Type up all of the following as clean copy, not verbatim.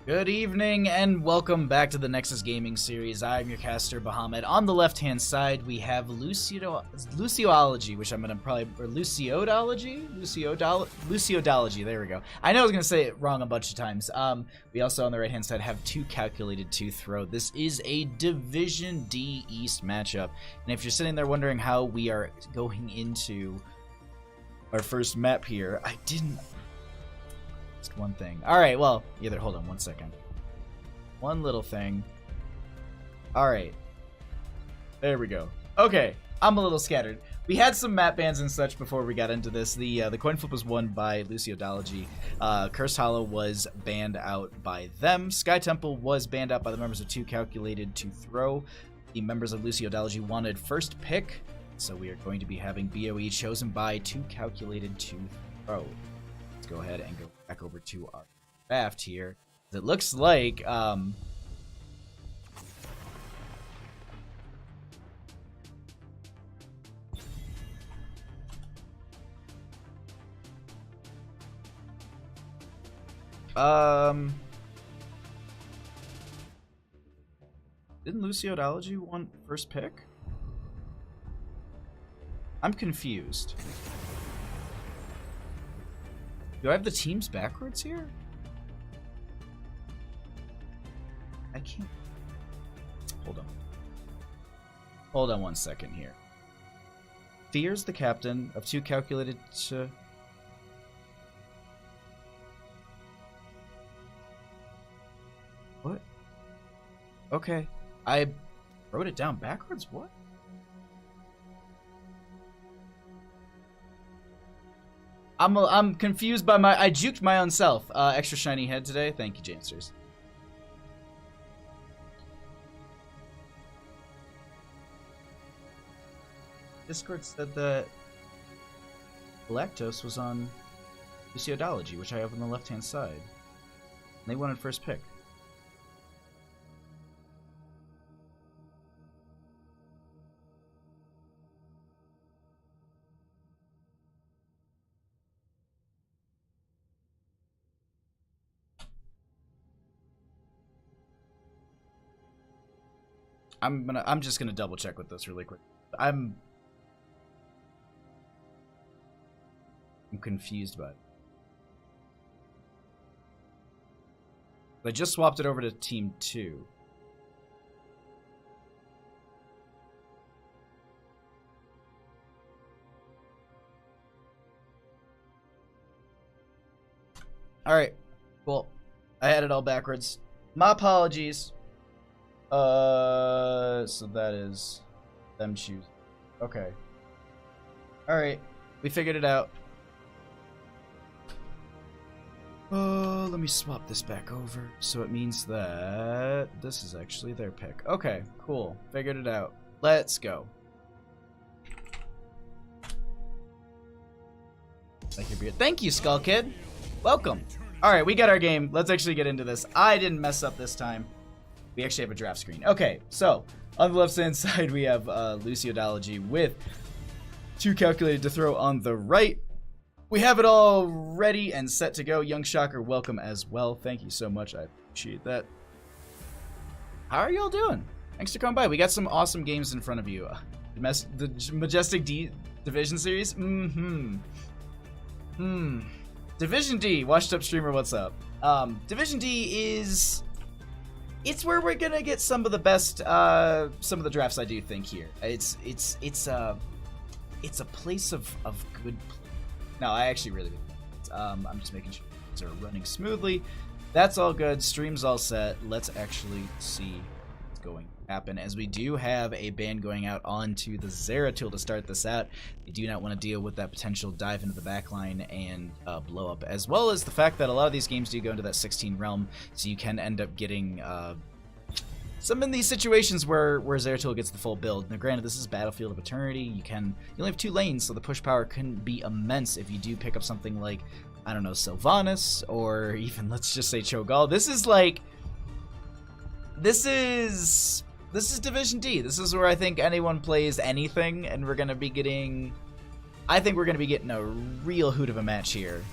Good evening and welcome back to the Nexus Gaming Series. I'm your caster, Bahamut. On the left-hand side, we have Lusciodology, which I'm going to probably... or Lusciodology? Lusciodology, there we go. I know I was going to say it wrong a bunch of times. We also, on the right-hand side, have 2Calculated2Throw. This is a Division D East matchup. And if you're sitting there wondering how we are going into our first map here, I didn't... one thing. Alright, well, either hold on one second. One little thing. Alright. There we go. Okay, I'm a little scattered. We had some map bans and such before we got into this. The coin flip was won by Lusciodology. Cursed Hollow was banned out by them. Sky Temple was banned out by the members of 2Calculated2Throw. The members of Lusciodology wanted first pick, so we are going to be having BOE chosen by 2Calculated2Throw. Go ahead and go back over to our draft here. It looks like didn't Lusciodology want first pick? I'm confused. Do I have the teams backwards here? I can't. Hold on. Hold on one second here. Fear's the captain of 2Calculated to... What? Okay. I wrote it down backwards? What? I'm confused by I juked my own self. Extra shiny head today. Thank you, Jamesters. Discord said that Galactos was on Lusciodology, which I have on the left-hand side. And they wanted first pick. I'm just gonna double check with this really quick. I'm confused by it. I just swapped it over to Team 2. Alright, cool. I had it all backwards. My apologies. So that is them choose. Okay. Alright, we figured it out. Let me swap this back over. So it means that this is actually their pick. Okay, cool. Figured it out. Let's go. Like your beard. Thank you, Skull Kid. Welcome. Alright, we got our game. Let's actually get into this. I didn't mess up this time. We actually have a draft screen. Okay, so on the left-hand side, we have Lusciodology with 2Calculated2Throw on the right. We have it all ready and set to go. Young Shocker, welcome as well. Thank you so much. I appreciate that. How are y'all doing? Thanks for coming by. We got some awesome games in front of you. The Majestic D Division Series? Division D, washed up streamer, what's up? Division D is... It's where we're gonna get some of the best, some of the drafts I do think here. It's a place of good. No, I actually really do. I'm just making sure things are running smoothly. That's all good. Stream's all set. Let's actually see what's going to happen, as we do have a ban going out onto the Zeratul to start this out. We do not want to deal with that potential dive into the backline and blow up, as well as the fact that a lot of these games do go into that 16 realm, so you can end up getting some in these situations where Zeratul gets the full build. Now granted, this is Battlefield of Eternity. You only have 2 lanes, so the push power can be immense if you do pick up something like, I don't know, Sylvanas, or even, let's just say, Cho'Gall. This is Division D. This is where I think anyone plays anything, and we're going to be getting... I think we're going to be getting a real hoot of a match here.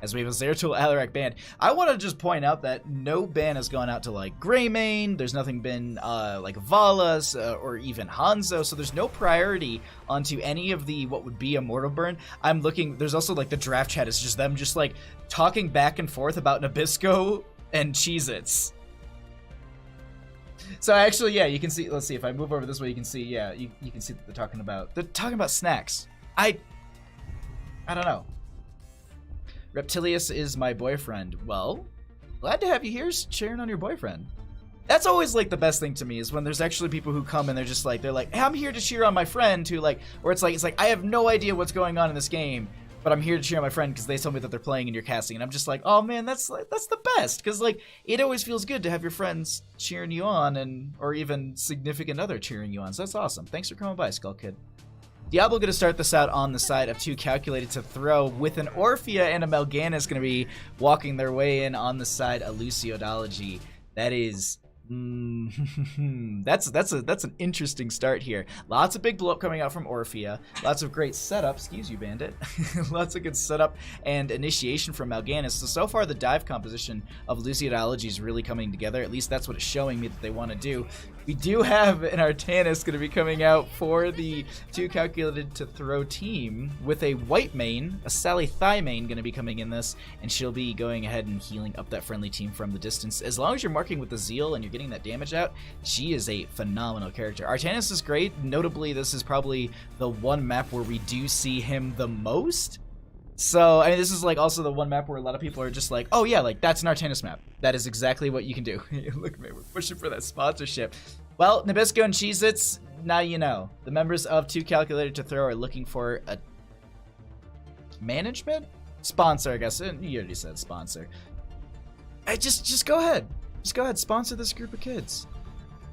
as we have a Zeratul Alarak ban. I want to just point out that no ban has gone out to like Greymane. There's nothing been like Valas or even Hanzo, so there's no priority onto any of the what would be Immortal burn. I'm looking. There's also like the draft chat is just them just like talking back and forth about Nabisco and Cheez-Its. So actually, yeah, you can see. Let's see if I move over this way. You can see. Yeah, you can see that they're talking about snacks. I don't know. Reptilius is my boyfriend. Well, glad to have you here cheering on your boyfriend. That's always like the best thing to me is when there's actually people who come and they're like, hey, I'm here to cheer on my friend who like, or it's like I have no idea what's going on in this game, but I'm here to cheer on my friend because they told me that they're playing and you're casting, and I'm just like, oh man, that's the best, because like it always feels good to have your friends cheering you on, and or even significant other cheering you on. So that's awesome. Thanks for coming by, Skull Kid. Diablo going to start this out on the side of 2Calculated2Throw with an Orphea and a Melganis going to be walking their way in on the side of Lusciodology. That is... that's an interesting start here. Lots of big blow up coming out from Orphea. Lots of great setup. Excuse you, Bandit. Lots of good setup and initiation from Melganis. So far the dive composition of Lusciodology is really coming together. At least that's what it's showing me that they want to do. We do have an Artanis going to be coming out for the 2Calculated2Throw team with a white main, a Sally Thigh main going to be coming in this, and she'll be going ahead and healing up that friendly team from the distance. As long as you're marking with the Zeal and you're getting that damage out, she is a phenomenal character. Artanis is great. Notably, this is probably the one map where we do see him the most. So, I mean, this is like also the one map where a lot of people are just like, oh yeah, like that's an Artanis map. That is exactly what you can do. Look, man, we're pushing for that sponsorship. Well, Nabisco and Cheez-Its, now you know. The members of 2Calculated2Throw are looking for a management? Sponsor, I guess. You already said sponsor. Just go ahead. Just go ahead, sponsor this group of kids.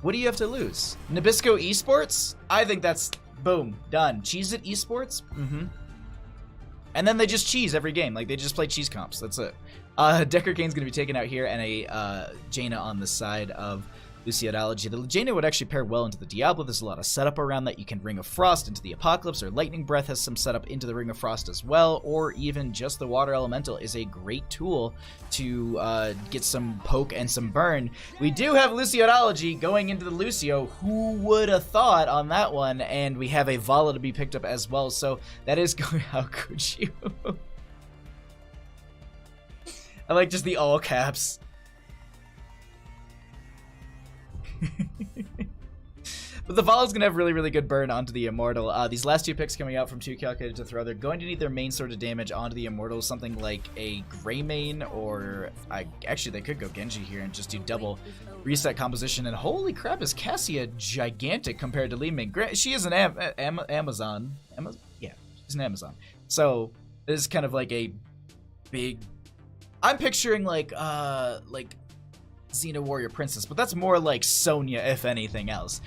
What do you have to lose? Nabisco Esports? I think that's, boom, done. Cheez-It Esports? Mm-hmm. And then they just cheese every game. Like, they just play cheese comps. That's it. Decker Kane's going to be taken out here, and a Jaina on the side of Lusciodology. The Jaina would actually pair well into the Diablo. There's a lot of setup around that. You can Ring of Frost into the Apocalypse, or Lightning Breath has some setup into the Ring of Frost as well, or even just the Water Elemental is a great tool to get some poke and some burn. We do have Lusciodology going into the Lucio. Who would have thought on that one? And we have a Vala to be picked up as well, so that is going... How could you? I like just the all caps. But the Vala's going to have really, really good burn onto the Immortal. These last two picks coming out from 2Calculated2Throw, they're going to need their main sort of damage onto the Immortal, something like a Greymane, or actually they could go Genji here and just do double reset composition. And holy crap, is Cassia gigantic compared to Li Ming. She is an Amazon. Yeah, she's an Amazon. So this is kind of like a big... I'm picturing like Xena Warrior Princess, but that's more like Sonya, if anything else.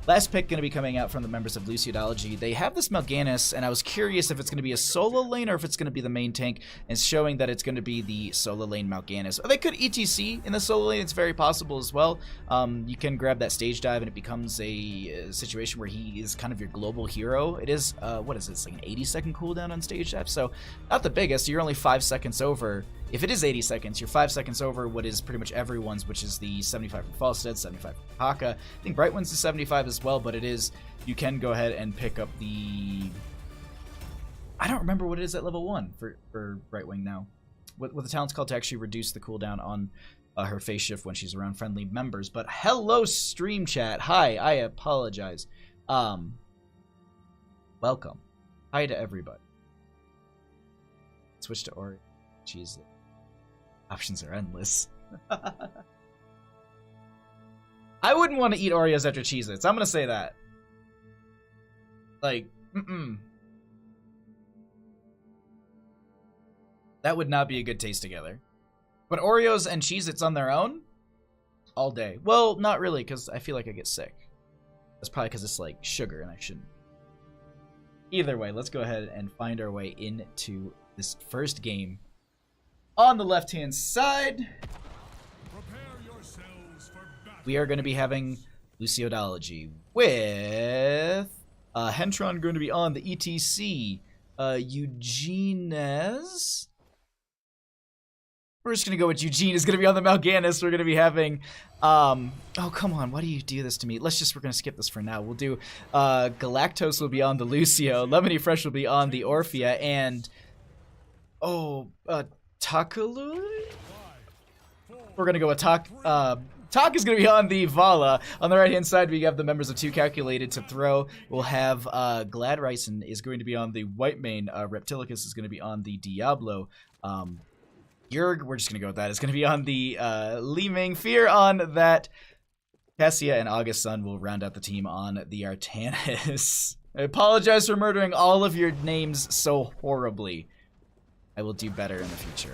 Last pick going to be coming out from the members of Lusciodology. They have this Melganis, and I was curious if it's going to be a solo lane or if it's going to be the main tank, and it's showing that it's going to be the solo lane Melganis. Or they could ETC in the solo lane, it's very possible as well. You can grab that stage dive, and it becomes a situation where he is kind of your global hero. It is, what is it, it's like an 80-second cooldown on stage dive, so not the biggest. You're only 5 seconds over. If it is 80 seconds, you're 5 seconds over what is pretty much everyone's, which is the 75 for Falstead, 75 for Haka. I think Brightwing's is 75 as well, but it is, you can go ahead and pick up the... I don't remember what it is at level 1 for Brightwing now. What the talent's called to actually reduce the cooldown on her phase shift when she's around friendly members. But hello, stream chat. Hi, I apologize. Welcome. Hi to everybody. Switch to Ori. Jeez. Options are endless. I wouldn't want to eat Oreos after Cheez-Its. I'm going to say that. Like, that would not be a good taste together. But Oreos and Cheez-Its on their own? All day. Well, not really, because I feel like I get sick. That's probably because it's like sugar and I shouldn't. Either way, let's go ahead and find our way into this first game. On the left-hand side, we are going to be having Lusciodology with Hentron going to be on the ETC, Eugenes. We're just going to go with Eugene is going to be on the Mal'Ganis. We're going to be having, oh, come on. Why do you do this to me? We're going to skip this for now. We'll do, Galactos will be on the Lucio. Lemony Fresh will be on the Orphea. And, Takaluli? We're going to go with Tak is going to be on the Vala. On the right-hand side, we have the members of 2Calculated2Throw. We'll have, Gladryson is going to be on the Whitemane. Reptilicus is going to be on the Diablo. Yerg, we're just going to go with that. It's going to be on the Li Ming. Fear on that. Cassia and August Sun will round out the team on the Artanis. I apologize for murdering all of your names so horribly. I will do better in the future.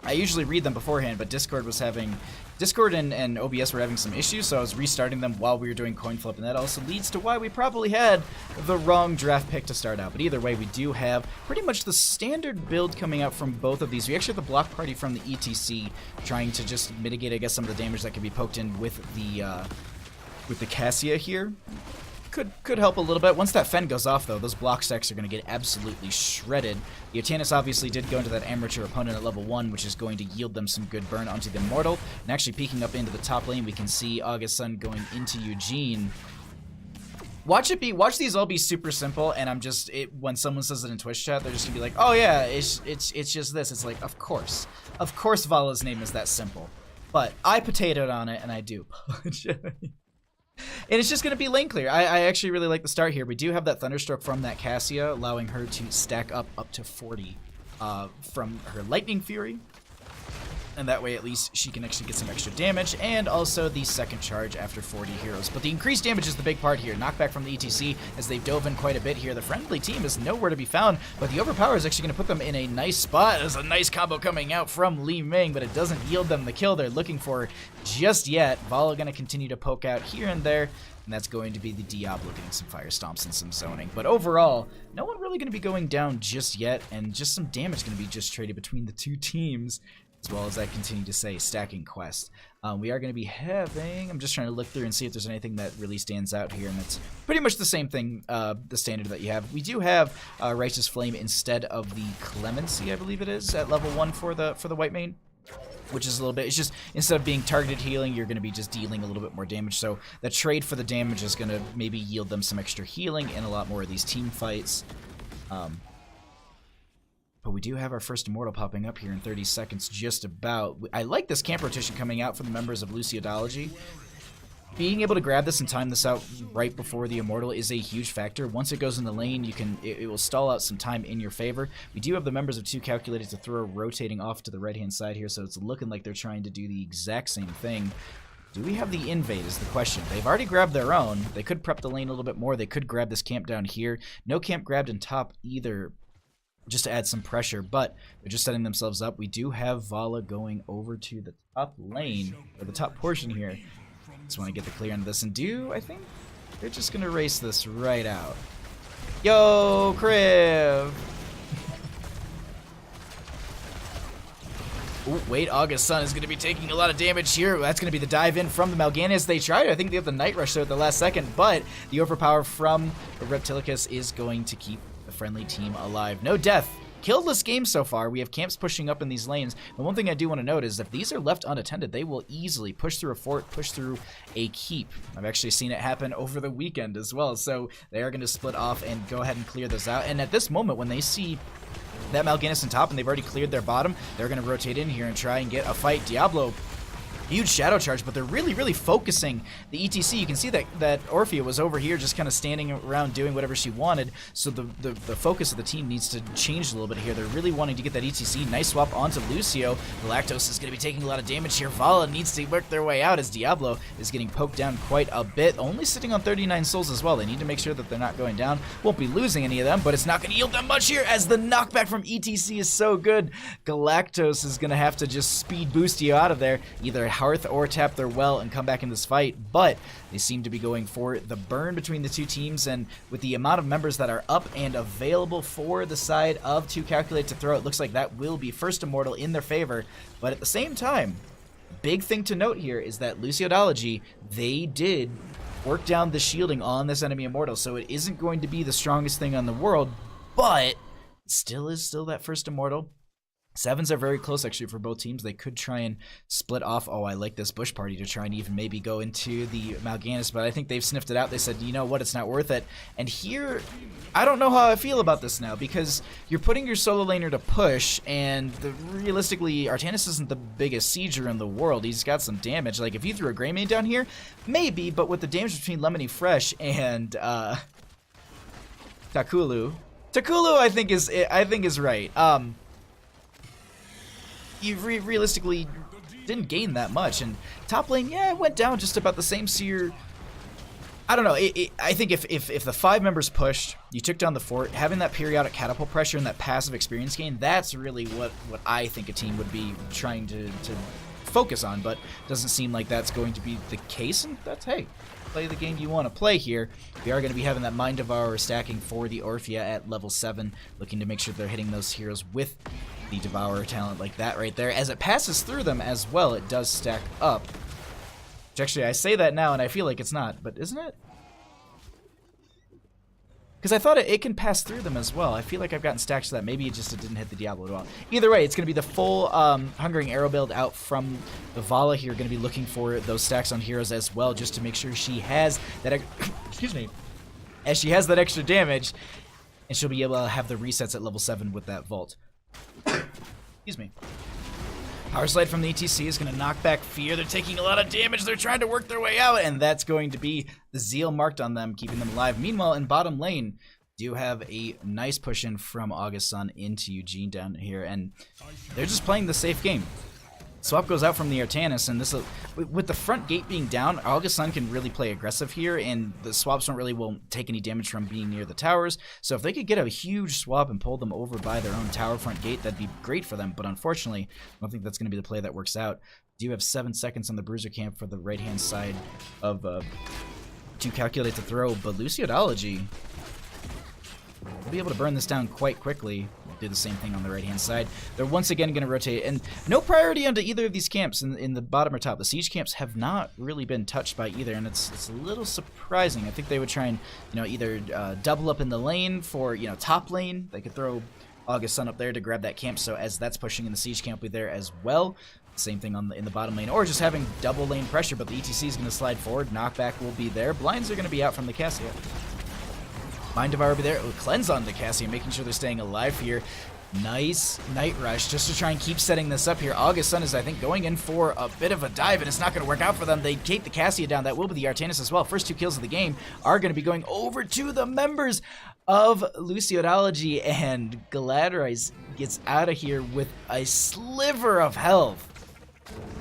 I usually read them beforehand, but Discord and OBS were having some issues, so I was restarting them while we were doing coin flip, and that also leads to why we probably had the wrong draft pick to start out. But either way, we do have pretty much the standard build coming out from both of these. We actually have the block party from the ETC trying to just mitigate, I guess, some of the damage that can be poked in with the Cassia here. Could help a little bit. Once that Fen goes off, though, those block stacks are going to get absolutely shredded. The Artanis obviously did go into that amateur opponent at level 1, which is going to yield them some good burn onto the Immortal. And actually peeking up into the top lane, we can see August Sun going into Eugene. Watch these all be super simple, and I'm just, when someone says it in Twitch chat, they're just gonna be like, oh yeah, it's just this. It's like, of course Vala's name is that simple. But I potatoed on it, and I do apologize. And it's just going to be lane clear. I actually really like the start here. We do have that Thunderstroke from that Cassia, allowing her to stack up to 40 from her Lightning Fury. And that way, at least, she can actually get some extra damage, and also the second charge after 40 heroes. But the increased damage is the big part here. Knockback from the ETC as they've dove in quite a bit here. The friendly team is nowhere to be found, but the Overpower is actually going to put them in a nice spot. There's a nice combo coming out from Li Ming, but it doesn't yield them the kill they're looking for just yet. Vala going to continue to poke out here and there, and that's going to be the Diablo getting some fire stomps and some zoning. But overall, no one really going to be going down just yet, and just some damage going to be just traded between the two teams, as well as I continue to say, stacking quest. We are going to be having, I'm just trying to look through and see if there's anything that really stands out here, and it's pretty much the same thing, the standard that you have. We do have Righteous Flame instead of the Clemency, I believe it is, at level 1 for the Whitemane, which is a little bit, it's just, instead of being targeted healing, you're going to be just dealing a little bit more damage, so the trade for the damage is going to maybe yield them some extra healing in a lot more of these team fights. But we do have our first Immortal popping up here in 30 seconds, just about. I like this camp rotation coming out from the members of Lusciodology. Being able to grab this and time this out right before the Immortal is a huge factor. Once it goes in the lane, it will stall out some time in your favor. We do have the members of 2Calculated2Throw rotating off to the right-hand side here, so it's looking like they're trying to do the exact same thing. Do we have the invade is the question. They've already grabbed their own. They could prep the lane a little bit more. They could grab this camp down here. No camp grabbed in top either, just to add some pressure, but they're just setting themselves up. We do have Vala going over to the top lane, or the top portion here. Just want to get the clear on this, and I think they're just going to race this right out. Yo, Kriv! Ooh, wait, August Sun is going to be taking a lot of damage here. That's going to be the dive in from the Mal'Ganis. They tried. I think they have the Night Rush there at the last second, but the Overpower from Reptilicus is going to keep the friendly team alive. No death. Killless game so far. We have camps pushing up in these lanes. The one thing I do want to note is if these are left unattended, they will easily push through a fort, push through a keep. I've actually seen it happen over the weekend as well. So they are going to split off and go ahead and clear those out. And at this moment, when they see that Mal'Ganis on top and they've already cleared their bottom, they're going to rotate in here and try and get a fight. Diablo, huge shadow charge, but they're really focusing the ETC. You can see that Orphea was over here just kind of standing around doing whatever she wanted, so the focus of the team needs to change a little bit here. They're really wanting to get that ETC. Nice swap onto Lucio. Galactos is going to be taking a lot of damage here. Vala needs to work their way out as Diablo is getting poked down quite a bit, only sitting on 39 souls as well. They need to make sure that they're not going down. Won't be losing any of them, but it's not going to yield them much here as the knockback from ETC is so good. Galactos is going to have to just speed boost you out of there, either Hearth or tap their well and come back in this fight, but they seem to be going for the burn between the two teams, and with the amount of members that are up and available for the side of 2Calculated2Throw, it looks like that will be first Immortal in their favor. But at the same time, big thing to note here is that Lusciodology, they did work down the shielding on this enemy Immortal, so it isn't going to be the strongest thing on the world. but still that first Immortal. Sevens are very close, actually, for both teams. They could try and split off. Oh, I like this Bush party to try and even maybe go into the Mal'Ganis, but I think they've sniffed it out. They said, you know what, it's not worth it. And here, I don't know how I feel about this now, because you're putting your solo laner to push, and realistically, Artanis isn't the biggest sieger in the world. He's got some damage. Like, if you threw a Greymane down here, maybe, but with the damage between Lemony Fresh and Takulu, I think is right. You realistically didn't gain that much, and top lane, yeah, it went down just about the same. So you're, I don't know. I think if the 5 members pushed, you took down the fort, having that periodic catapult pressure and that passive experience gain, that's really what I think a team would be trying to focus on. But it doesn't seem like that's going to be the case, and that's, hey, play the game you want to play here. We are going to be having that Mind Devourer stacking for the Orphea at level 7, looking to make sure they're hitting those heroes with the Devourer talent like that right there. As it passes through them as well, it does stack up. Which actually, I say that now and I feel like it's not, but isn't it? Because I thought it can pass through them as well. I feel like I've gotten stacks to that. Maybe it didn't hit the Diablo at all. Either way, it's going to be the full Hungering Arrow build out from the Vala here. Going to be looking for those stacks on heroes as well, just to make sure she has that excuse me, as she has that extra damage, and she'll be able to have the resets at level 7 with that vault. Excuse me. Power Slide from the ETC is going to knock back Fear. They're taking a lot of damage. They're trying to work their way out, and that's going to be the Zeal marked on them, keeping them alive. Meanwhile, in bottom lane, do have a nice push in from August Sun into Eugene down here, and they're just playing the safe game. Swap goes out from the Artanis, and this with the front gate being down, August Sun can really play aggressive here, and the swaps won't take any damage from being near the towers. So if they could get a huge swap and pull them over by their own tower front gate, that'd be great for them. But unfortunately, I don't think that's going to be the play that works out. Do have 7 seconds on the Bruiser camp for the right-hand side of 2Calculated2Throw, but Lusciodology will be able to burn this down quite quickly. Do the same thing on the right-hand side. They're once again going to rotate, and no priority onto either of these camps in the bottom or top. The siege camps have not really been touched by either, and it's a little surprising. I think they would try and either double up in the lane for top lane. They could throw August Sun up there to grab that camp, so as that's pushing in, the siege camp will be there as well. Same thing in the bottom lane, or just having double lane pressure, but the ETC is going to slide forward. Knockback will be there. Blinds are going to be out from the Cassia. Mind Devourer will be there. Cleanse on the Cassia, making sure they're staying alive here. Nice Night Rush just to try and keep setting this up here. August Sun is, I think, going in for a bit of a dive, and it's not going to work out for them. They take the Cassia down. That will be the Artanis as well. First 2 kills of the game are going to be going over to the members of Lusciodology, and Galadriel gets out of here with a sliver of health.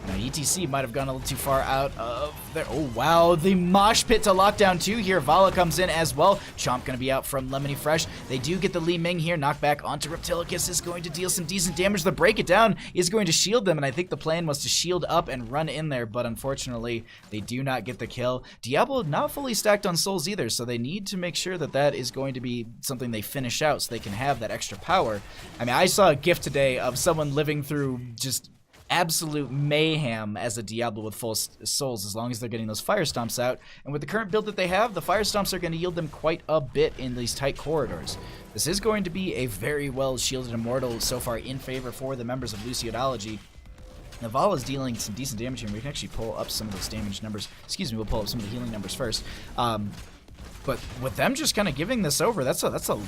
Now, ETC might have gone a little too far out of there. Oh, wow. The mosh pit to lockdown 2 here. Vala comes in as well. Chomp going to be out from Lemony Fresh. They do get the Li Ming here. Knockback onto Reptilicus is going to deal some decent damage. The Break It Down is going to shield them, and I think the plan was to shield up and run in there, but unfortunately, they do not get the kill. Diablo not fully stacked on souls either, so they need to make sure that is going to be something they finish out so they can have that extra power. I mean, I saw a GIF today of someone living through just absolute mayhem as a Diablo with full souls, as long as they're getting those fire stomps out. And with the current build that they have, the fire stomps are going to yield them quite a bit in these tight corridors. This is going to be a very well shielded Immortal so far in favor for the members of Lusciodology. Naval is dealing some decent damage here, and we can actually pull up some of those damage numbers. Excuse me, we'll pull up some of the healing numbers first. But with them just kind of giving this over, that's a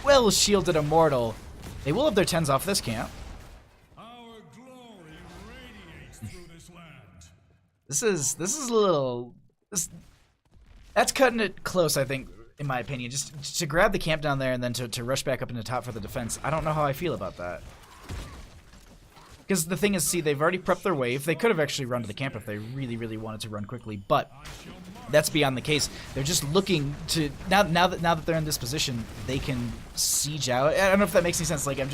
well shielded Immortal. They will have their 10s off this camp. This is a little... That's cutting it close, I think, in my opinion. Just to grab the camp down there and then to rush back up into top for the defense. I don't know how I feel about that. Because the thing is, see, they've already prepped their wave. They could have actually run to the camp if they really, really wanted to run quickly, but that's beyond the case. They're just looking to... Now that they're in this position, they can siege out. I don't know if that makes any sense. Like, I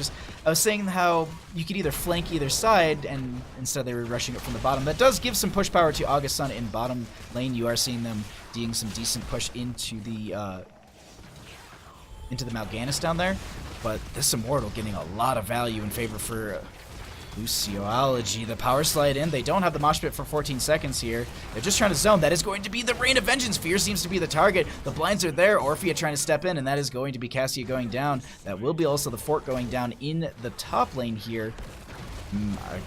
was saying how you could either flank either side, and instead they were rushing it from the bottom. That does give some push power to August Sun in bottom lane. You are seeing them doing some decent push into the Mal'Ganis down there. But this Immortal getting a lot of value in favor for Lusciodology, the power slide in. They don't have the mosh pit for 14 seconds here. They're just trying to zone. That is going to be the Rain of Vengeance. Fear seems to be the target. The blinds are there. Orphea trying to step in, and that is going to be Cassia going down. That will be also the fort going down in the top lane here.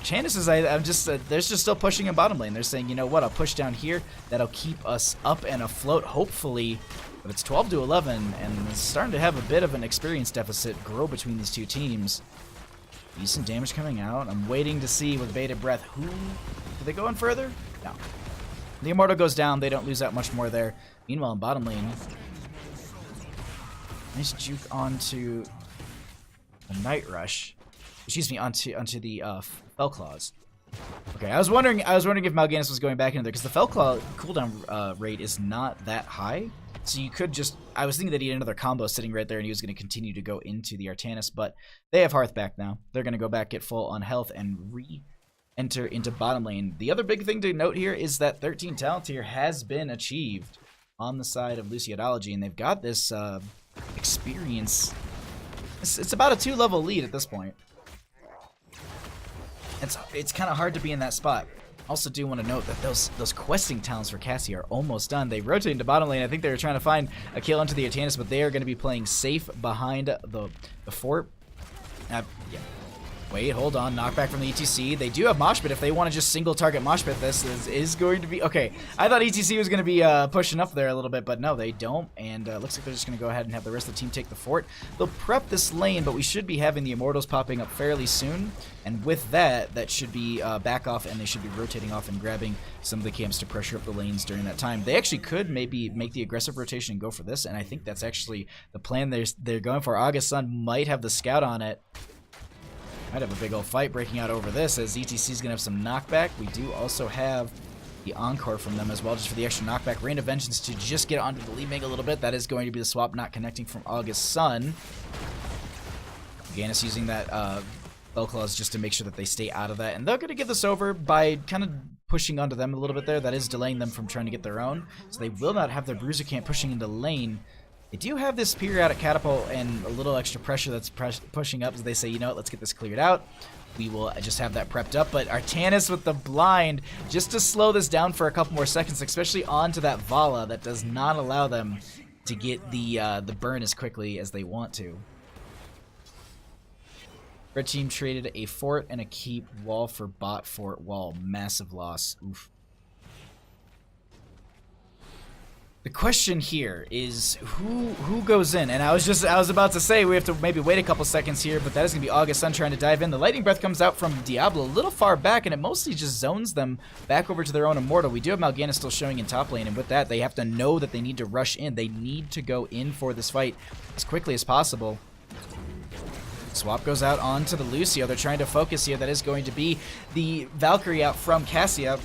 Chances, I'm just, they're just still pushing in bottom lane. They're saying, you know what, I'll push down here. That'll keep us up and afloat, hopefully. But it's 12 to 11, and it's starting to have a bit of an experience deficit grow between these two teams. Decent damage coming out. I'm waiting to see with bated breath who... Do they go in further? No. The Immortal goes down. They don't lose that much more there. Meanwhile, in bottom lane, nice juke onto the Night Rush. Excuse me, onto the Fell Claws. Okay, I was wondering if Mal'Ganis was going back in there because the Fell Claw cooldown rate is not that high. So you could just... I was thinking that he had another combo sitting right there and he was going to continue to go into the Artanis, but they have Hearth back now. They're going to go back, get full on health, and re-enter into bottom lane. The other big thing to note here is that 13 talent tier has been achieved on the side of Lusciodology, and they've got this experience. It's about a 2-level lead at this point. It's kind of hard to be in that spot. Also do want to note that those questing talents for Cassie are almost done. They rotate into bottom lane. I think they were trying to find a kill into the Artanis, but they are going to be playing safe behind the fort. Yeah. Wait, hold on. Knockback from the ETC. They do have Mosh Pit if they want to just single target Mosh Pit. This is going to be... Okay, I thought ETC was going to be pushing up there a little bit, but no, they don't. And looks like they're just going to go ahead and have the rest of the team take the fort. They'll prep this lane, but we should be having the Immortals popping up fairly soon. And with that, that should be back off, and they should be rotating off and grabbing some of the camps to pressure up the lanes during that time. They actually could maybe make the aggressive rotation and go for this, and I think that's actually the plan they're going for. August Sun might have the scout on it. Might have a big old fight breaking out over this, as ETC is going to have some knockback. We do also have the Encore from them as well, just for the extra knockback. Rain of Vengeance to just get onto the lead make a little bit. That is going to be the swap not connecting from August Sun. Ganis using that Bell Claws just to make sure that they stay out of that. And they're going to give this over by kind of pushing onto them a little bit there. That is delaying them from trying to get their own. So they will not have their Bruiser Camp pushing into lane. They do have this periodic catapult and a little extra pressure that's pushing up, so they say, you know what, let's get this cleared out. We will just have that prepped up, but Artanis with the blind, just to slow this down for a couple more seconds, especially onto that Vala, that does not allow them to get the burn as quickly as they want to. Red team traded a fort and a keep wall for bot fort wall. Massive loss. Oof. The question here is who goes in, and I was about to say we have to maybe wait a couple seconds here, but that is gonna be August Sun trying to dive in. The lightning breath comes out from Diablo a little far back, and it mostly just zones them back over to their own Immortal. We do have Mal'Ganis still showing in top lane, and with that they have to know that they need to rush in. They need to go in for this fight as quickly as possible. Swap goes out onto the Lucio. They're trying to focus here. That is going to be the Valkyrie out from Cassia.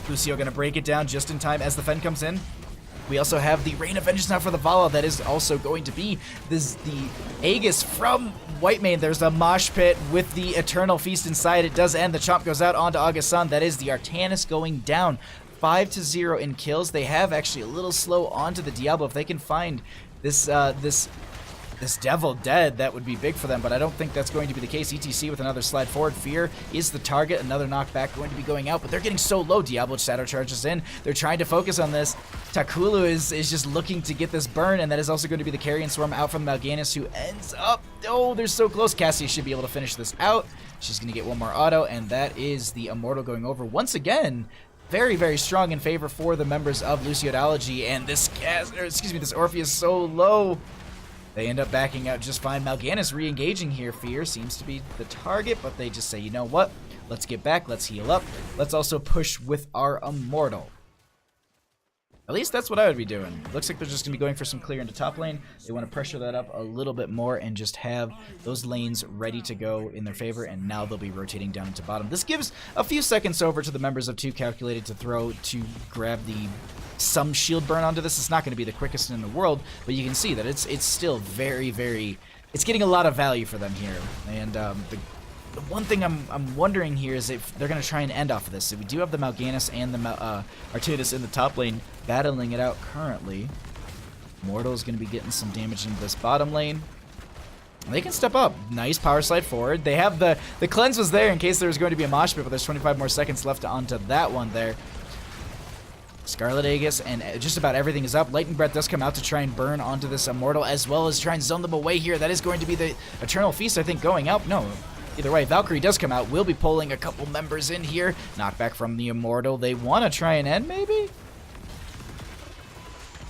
Lucio gonna break it down just in time as the Fen comes in. We also have the Rain of Vengeance now for the Vala. That is also going to be the Aegis from Whitemane. There's a Mosh Pit with the Eternal Feast inside. It does end. The Chomp goes out onto August Sun. That is the Artanis going down. 5-0 in kills. They have actually a little slow onto the Diablo. If they can find this Devil dead, that would be big for them, but I don't think that's going to be the case. ETC with another slide forward. Fear is the target. Another knockback going to be going out, but they're getting so low. Diablo Shadow charges in. They're trying to focus on this. Takulu is just looking to get this burn, and that is also going to be the Carrion Swarm out from Mal'Ganis, who ends up... Oh, they're so close. Cassie should be able to finish this out. She's going to get one more auto, and that is the Immortal going over. Once again, very, very strong in favor for the members of Lusciodology, and this Orphea is so low. They end up backing out just fine. Mal'Ganis re-engaging here. Fear seems to be the target, but they just say, you know what? Let's get back. Let's heal up. Let's also push with our Immortal. At least that's what I would be doing. Looks like they're just going to be going for some clear into top lane. They want to pressure that up a little bit more and just have those lanes ready to go in their favor, and now they'll be rotating down into bottom. This gives a few seconds over to the members of 2Calculated2Throw to grab some shield burn onto this. It's not going to be the quickest in the world, but you can see that it's still very, very... It's getting a lot of value for them here. And the one thing I'm wondering here is if they're going to try and end off of this. So we do have the Mal'Ganis and the Artanis in the top lane battling it out currently. Mortal is going to be getting some damage into this bottom lane. They can step up. Nice power slide forward. They have the cleanse was there in case there was going to be a mosh pit, but there's 25 more seconds left onto that one there. Scarlet Aegis and just about everything is up. Lightning Breath does come out to try and burn onto this Immortal as well as try and zone them away here. That is going to be the Eternal Feast, I think, going out. No, either way, Valkyrie does come out. We'll be pulling a couple members in here. Knockback from the Immortal. They want to try and end, maybe?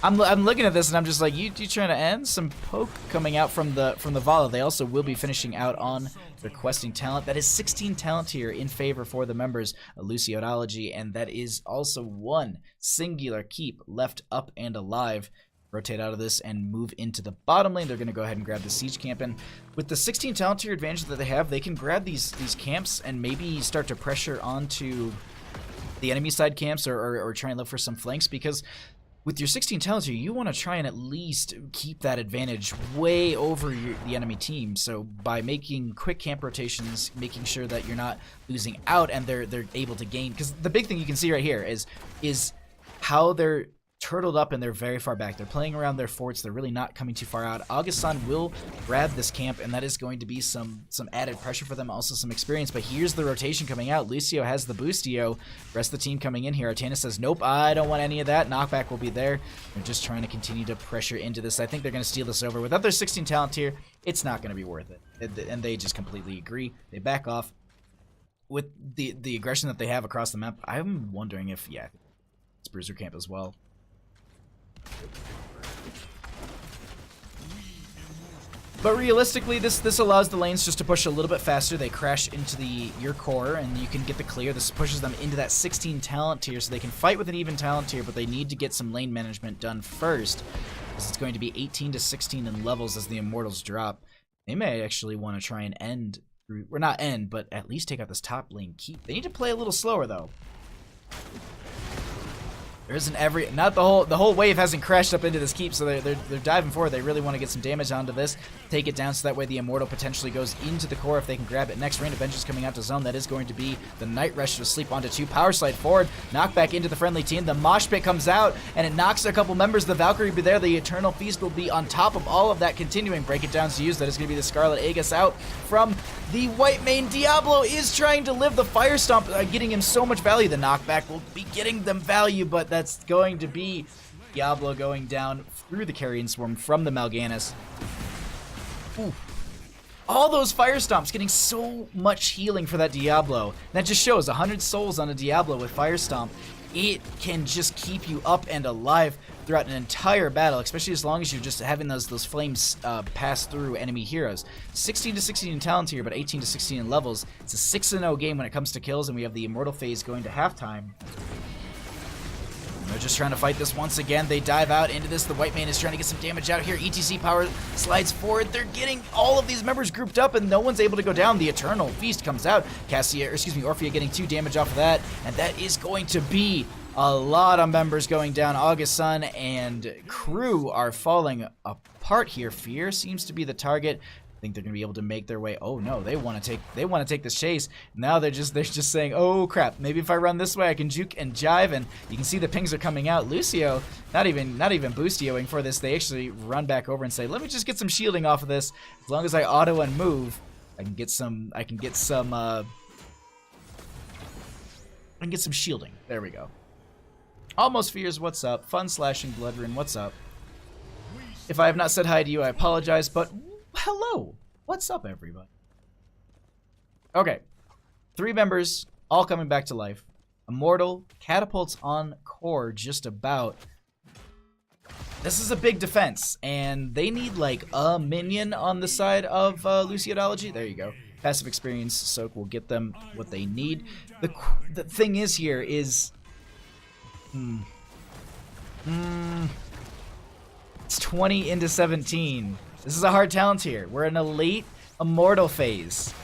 I'm looking at this and I'm just like, you trying to end? Some poke coming out from the Vala. They also will be finishing out on requesting talent. That is 16 talent here in favor for the members of Lusciodology, and that is also one singular keep left up and alive. Rotate out of this and move into the bottom lane. They're going to go ahead and grab the siege camp, and with the 16 talent tier advantage that they have, they can grab these camps and maybe start to pressure onto the enemy side camps or try and look for some flanks, because with your 16 talents here, you want to try and at least keep that advantage way over the enemy team. So by making quick camp rotations, making sure that you're not losing out and they're able to gain. Because the big thing you can see right here is how they're turtled up and they're very far back. They're playing around their forts. They're really not coming too far out. Augustin will grab this camp, and that is going to be some added pressure for them, also some experience. But here's the rotation coming out. Lucio has the boostio. Rest of the team coming in here. Artanis says, nope, I don't want any of that. Knockback will be there. They're just trying to continue to pressure into this. I think they're going to steal this over. Without their 16 talent tier, it's not going to be worth it. And they just completely agree. They back off. With the aggression that they have across the map, I'm wondering if, yeah, it's Bruiser camp as well. But realistically, this allows the lanes just to push a little bit faster. They crash into your core, and you can get the clear. This pushes them into that 16 talent tier, so they can fight with an even talent tier, but they need to get some lane management done first, because it's going to be 18 to 16 in levels as the Immortals drop. They may actually want to try and end, or not end, but at least take out this top lane keep. They need to play a little slower, though. There isn't not the whole wave hasn't crashed up into this keep, so they're diving forward. They really want to get some damage onto this, take it down, so that way the Immortal potentially goes into the core if they can grab it. Next, Rain of Vengeance coming out to zone. That is going to be the Night Rush to sleep onto 2. Power slide forward, knock back into the friendly team. The Mosh Pit comes out, and it knocks a couple members. The Valkyrie will be there. The Eternal Feast will be on top of all of that, continuing. Break it down to use. That is going to be the Scarlet Aegis out from the white main. Diablo is trying to live the Fire Stomp, getting him so much value. The knockback will be getting them value, but that's going to be Diablo going down through the Carrion Swarm from the Mal'Ganis. Ooh. All those Fire Stomps getting so much healing for that Diablo. That just shows 100 souls on a Diablo with Fire Stomp. It can just keep you up and alive throughout an entire battle, especially as long as you're just having those flames pass through enemy heroes. 16 to 16 in talent here, but 18 to 16 in levels. It's a 6-0 game when it comes to kills, and we have the Immortal phase going to halftime. They're just trying to fight this once again. They dive out into this. The white man is trying to get some damage out here. ETC power slides forward. They're getting all of these members grouped up, and no one's able to go down. The Eternal Feast comes out. Orphea getting 2 damage off of that, and that is going to be a lot of members going down. Augustin and crew are falling apart here. Fear seems to be the target. I think they're going to be able to make their way. Oh no, they want to take this chase. Now they're just saying, oh crap, maybe if I run this way I can juke and jive, and you can see the pings are coming out. Lucio not even boostioing for this. They actually run back over and say, let me just get some shielding off of this. As long as I auto and move, I can get some shielding. There we go. Almost Fears, what's up? Fun Slashing Bloodrune, what's up? If I have not said hi to you, I apologize, but hello! What's up, everybody? Okay. 3 members, all coming back to life. Immortal, catapults on core just about. This is a big defense, and they need like a minion on the side of Lusciodology. There you go. Passive experience soak will get them what they need. The thing is here is... It's 20 into 17. This is a hard talent here. We're in a late Immortal phase.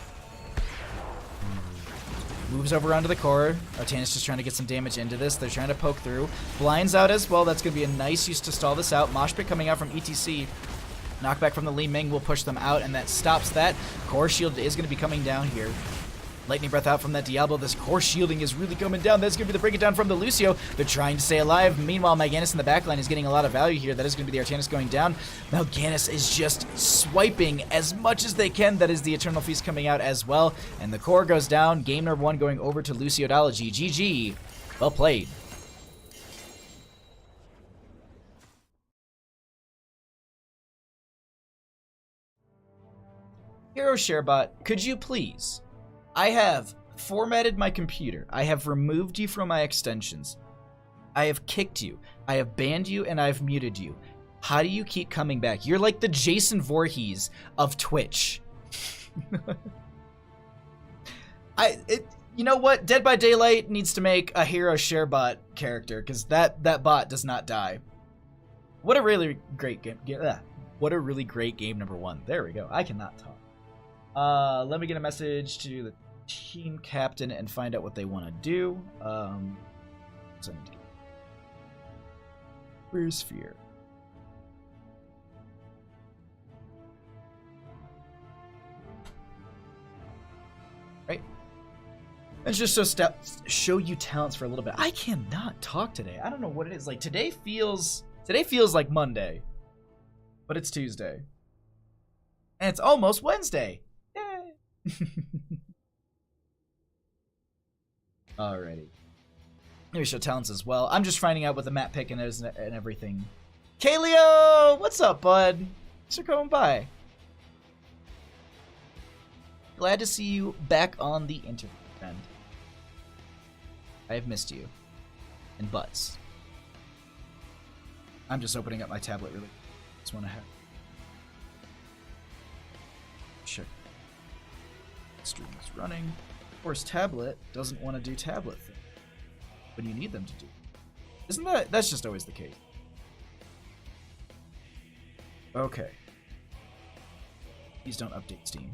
Moves over onto the core. Artanis just trying to get some damage into this. They're trying to poke through. Blinds out as well. That's going to be a nice use to stall this out. Mosh Pit coming out from ETC. Knockback from the Li Ming will push them out, and that stops that. Core shield is going to be coming down here. Lightning Breath out from that Diablo. This core shielding is really coming down. That's going to be the bring it down from the Lucio. They're trying to stay alive. Meanwhile, Mal'Ganis in the backline is getting a lot of value here. That is going to be the Artanis going down. Mal'Ganis is just swiping as much as they can. That is the Eternal Feast coming out as well. And the core goes down. Game number 1 going over to Lusciodology. GG. Well played. Hero Sharebot, could you please? I have formatted my computer. I have removed you from my extensions. I have kicked you. I have banned you and I've muted you. How do you keep coming back? You're like the Jason Voorhees of Twitch. You know what? Dead by Daylight needs to make a Hero Sharebot character because that bot does not die. What a really great game. What a really great game number 1. There we go. I cannot talk. Let me get a message to the team captain and find out what they want to do. Where's Fear? Right. Let's just show you talents for a little bit. I cannot talk today. I don't know what it is. Like today feels like Monday, but it's Tuesday, and it's almost Wednesday. Alrighty. Maybe show talents as well. I'm just finding out what the map pick is and everything. Kaleo! What's up, bud? Thanks for coming by. Glad to see you back on the internet, friend. I have missed you. And butts. I'm just opening up my tablet really. Just want to have. Check. Stream is running. Of course, tablet doesn't want to do tablet thing when you need them to do. Isn't that's just always the case? Okay. Please don't update Steam.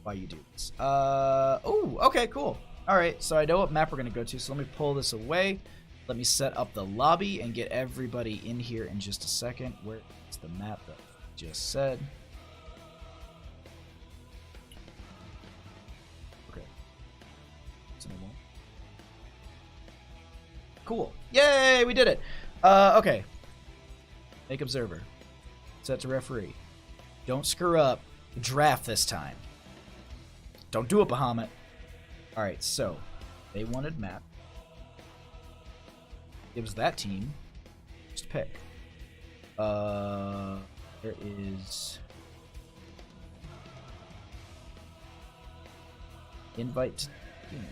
Why you do this? Oh, okay, cool. All right, so I know what map we're gonna go to. So let me pull this away. Let me set up the lobby and get everybody in here in just a second. Where is the map that I just said? Cool. Yay, we did it. Okay. Make observer. Set to referee. Don't screw up the draft this time. Don't do it, Bahamut. Alright, so they wanted map. It was that team. Just pick. There is invite to game.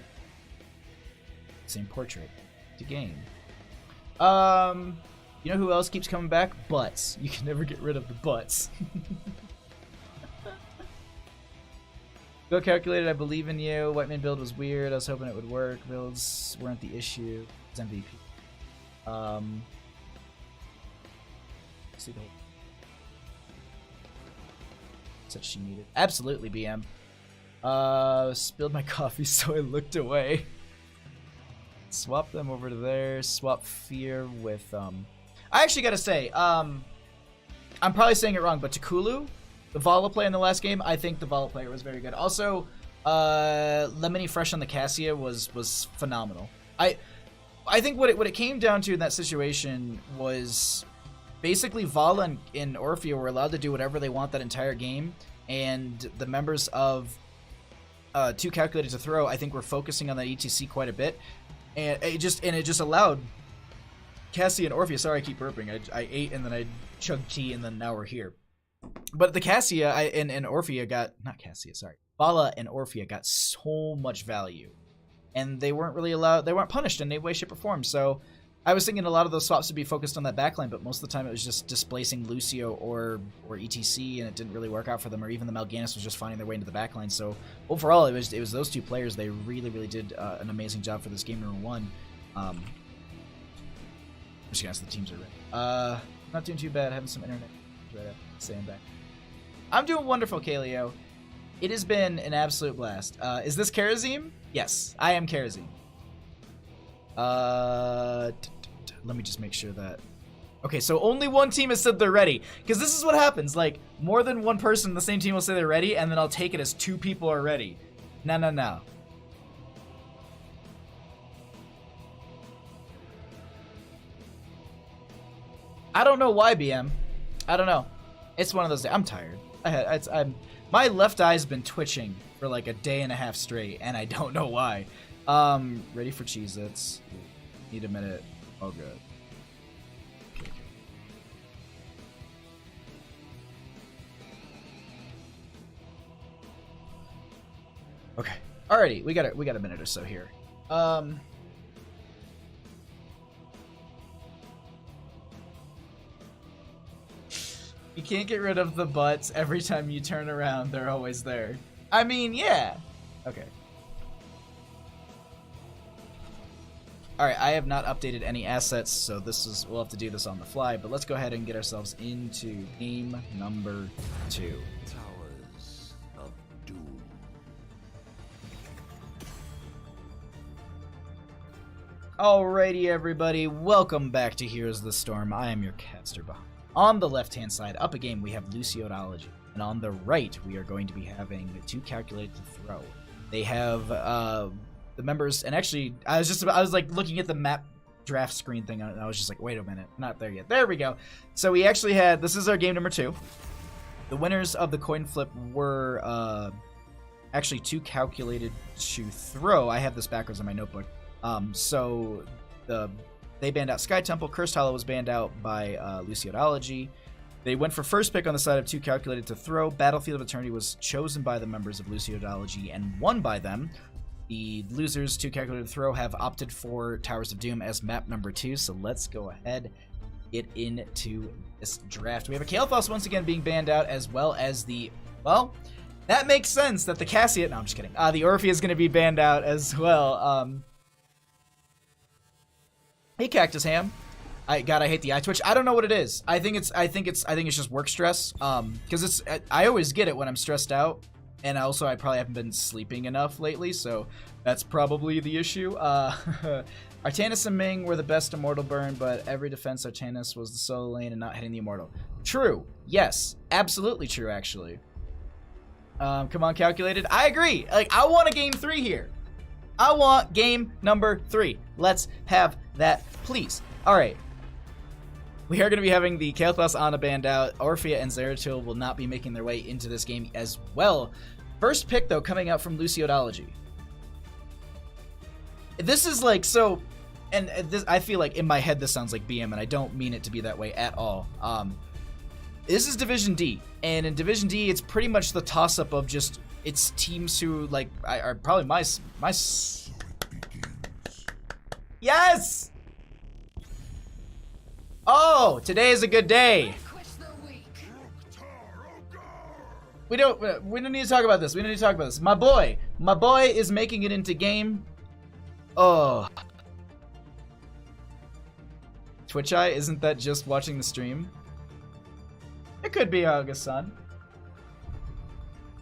Same portrait. To game. You know who else keeps coming back? Butts. You can never get rid of the butts. Go calculated, I believe in you. Whiteman build was weird. I was hoping it would work. Builds weren't the issue. It's MVP. See the whole said she needed. Absolutely, BM. Spilled my coffee, so I looked away. Swap them over to there. Swap Fear with I actually gotta say, I'm probably saying it wrong, but Takulu, the Vala play in the last game, I think the Vala player was very good. Also, Lemony Fresh on the Cassia was phenomenal. I think what it came down to in that situation was basically Vala and Orphea were allowed to do whatever they want that entire game, and the members of 2Calculated2Throw, I think, were focusing on that ETC quite a bit. And it just allowed Cassie and Orphea. Sorry, I keep burping. I ate and then I chugged tea and then now we're here. But the Cassia and Orphea got Vala and Orphea got so much value, and they weren't really allowed. They weren't punished in any way, shape, or form. So I was thinking a lot of those swaps would be focused on that backline, but most of the time it was just displacing Lucio or ETC, and it didn't really work out for them. Or even the Mal'Ganis was just finding their way into the backline. So overall, it was those two players. They really did an amazing job for this game number 1. I'm just gonna ask the teams are ready. Not doing too bad. Having some internet right up. Staying back. I'm doing wonderful, Kaleo. It has been an absolute blast. Is this Karazim? Yes, I am Karazim. Let me just make sure that. Okay, so only one team has said they're ready. Because this is what happens. Like, more than one person in the same team will say they're ready, and then I'll take it as 2 people are ready. No. I don't know why, BM. I don't know. It's one of those days. I'm tired. My left eye's been twitching for like a day and a half straight, and I don't know why. Ready for Cheez-Its. Need a minute. Oh, good. Okay. Alrighty, we got a minute or so here. You can't get rid of the butts. Every time you turn around, they're always there. I mean, yeah. Okay. Alright, I have not updated any assets, so we'll have to do this on the fly, but let's go ahead and get ourselves into game number 2. Towers of Doom. Alrighty, everybody, welcome back to Heroes of the Storm. I am your caster. On the left-hand side, up a game, we have Lusciodology, and on the right, we are going to be having 2Calculated2Throw. They have the members, and actually, I was like looking at the map draft screen thing, and I was just like, wait a minute, not there yet. There we go. So we actually had, this is our game number 2. The winners of the coin flip were actually 2Calculated2Throw. I have this backwards in my notebook. So they banned out Sky Temple. Cursed Hollow was banned out by Lusciodology. They went for first pick on the side of 2Calculated2Throw. Battlefield of Eternity was chosen by the members of Lusciodology and won by them. The losers, 2Calculated2Throw, have opted for Towers of Doom as map number 2. So let's go ahead get into this draft. We have a Kael'thas once again being banned out, as well as the, well, that makes sense that the Cassian, no, I'm just kidding. The Orphea is going to be banned out as well. Hey, Cactus Ham. God, I hate the eye twitch. I don't know what it is. I think it's just work stress. Because I always get it when I'm stressed out, and also I probably haven't been sleeping enough lately, so that's probably the issue. Artanis and Ming were the best Immortal burn, but every defense Artanis was the solo lane and not hitting the Immortal. True. Yes, absolutely true. Actually. Come on, Calculated. I agree. Like, I want a game 3 here. I want game number 3. Let's have that, please. All right. We are going to be having the Kael'thas Ana banned out. Orphea and Zeratul will not be making their way into this game as well. First pick, though, coming out from Lusciodology. This is like, so, and this, I feel like in my head this sounds like BM, and I don't mean it to be that way at all. This is Division D, and in Division D, it's pretty much the toss-up of just, it's teams who, like, are probably my yes! Oh, today is a good day. We don't need to talk about this. We don't need to talk about this. My boy is making it into game. Oh. Twitch Eye, isn't that just watching the stream? It could be August-san.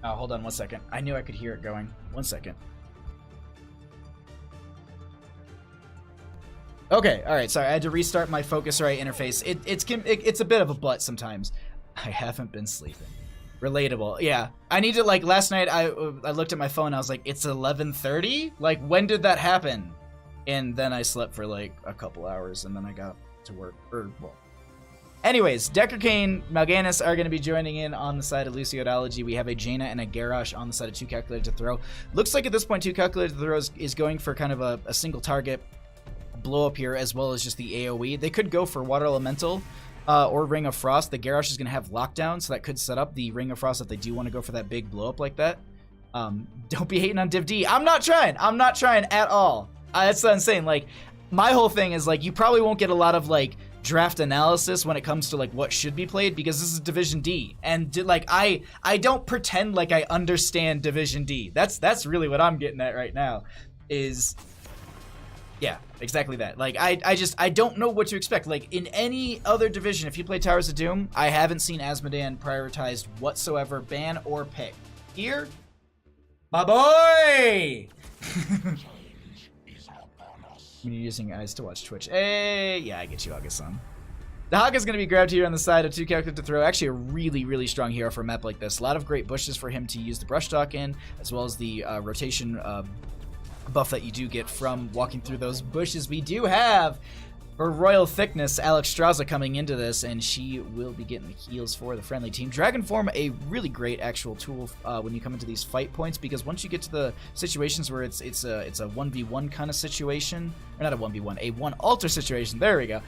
Oh, hold on one second. I knew I could hear it going. 1 second. Okay, all right. Sorry, I had to restart my Focusrite interface. It's a bit of a butt sometimes. I haven't been sleeping. Relatable. Yeah, I need to, like, last night I looked at my phone. I was like, it's 11:30. Like, when did that happen? And then I slept for like a couple hours, and then I got to work. Well. Anyways, Decker Kane, Mal'Ganis are going to be joining in on the side of Lusciodology. We have a Jaina and a Garrosh on the side of 2Calculated2Throw. Looks like at this point 2Calculated2Throw is going for kind of a single target blow up here, as well as just the AoE. They could go for Water Elemental or Ring of Frost. The Garrosh is going to have lockdown, so that could set up the Ring of Frost if they do want to go for that big blow up like that. Don't be hating on Div D. I'm not trying at all. That's what I'm saying. Like, my whole thing is, like, you probably won't get a lot of, like, draft analysis when it comes to, like, what should be played, because this is Division D, and like I don't pretend like I understand Division D. That's really what I'm getting at right now. Is, yeah, exactly that. Like, I don't know what to expect. Like, in any other division, if you play Towers of Doom, I haven't seen Azmodan prioritized whatsoever, ban or pick. Here, my boy. When you're using your eyes to watch Twitch. Hey, yeah, I get you, August-san. The Hawk is going to be grabbed here on the side of 2Calculated2Throw. Actually, a really, really strong hero for a map like this. A lot of great bushes for him to use the brush talk in, as well as the rotation buff that you do get from walking through those bushes. We do have For Royal Thickness, Alex Straza coming into this, and she will be getting the heals for the friendly team. Dragon Form, a really great actual tool when you come into these fight points, because once you get to the situations where it's a 1v1 kind of situation, or not a 1v1, a 1 alter situation, there we go,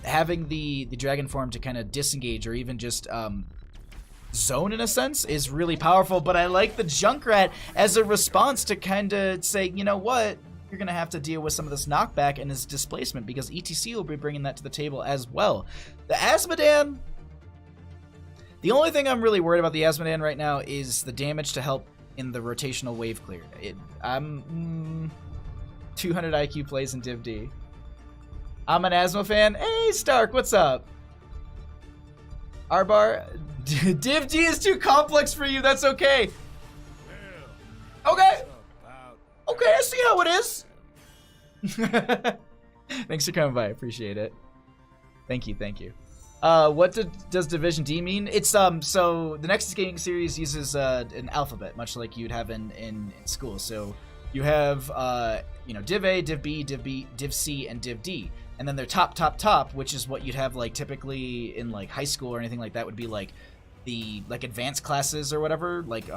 having the Dragon Form to kind of disengage or even just zone in a sense is really powerful. But I like the Junkrat as a response to kind of say, you know what, you're going to have to deal with some of this knockback and his displacement, because ETC will be bringing that to the table as well. The Azmodan, the only thing I'm really worried about the Azmodan right now is the damage to help in the rotational wave clear. I'm 200 IQ plays in Div D. I'm an Asmo fan. Hey, Stark, what's up? Arbar, Div D is too complex for you. That's okay. Okay. Okay, I see how it is. Thanks for coming by. I appreciate it. Thank you, thank you. What does Division D mean? It's so the Nexus Gaming Series uses an alphabet, much like you'd have in school. So you have Div A, Div B, Div C, and Div D. And then their top, which is what you'd have like typically in like high school or anything like that, would be like the advanced classes or whatever. Like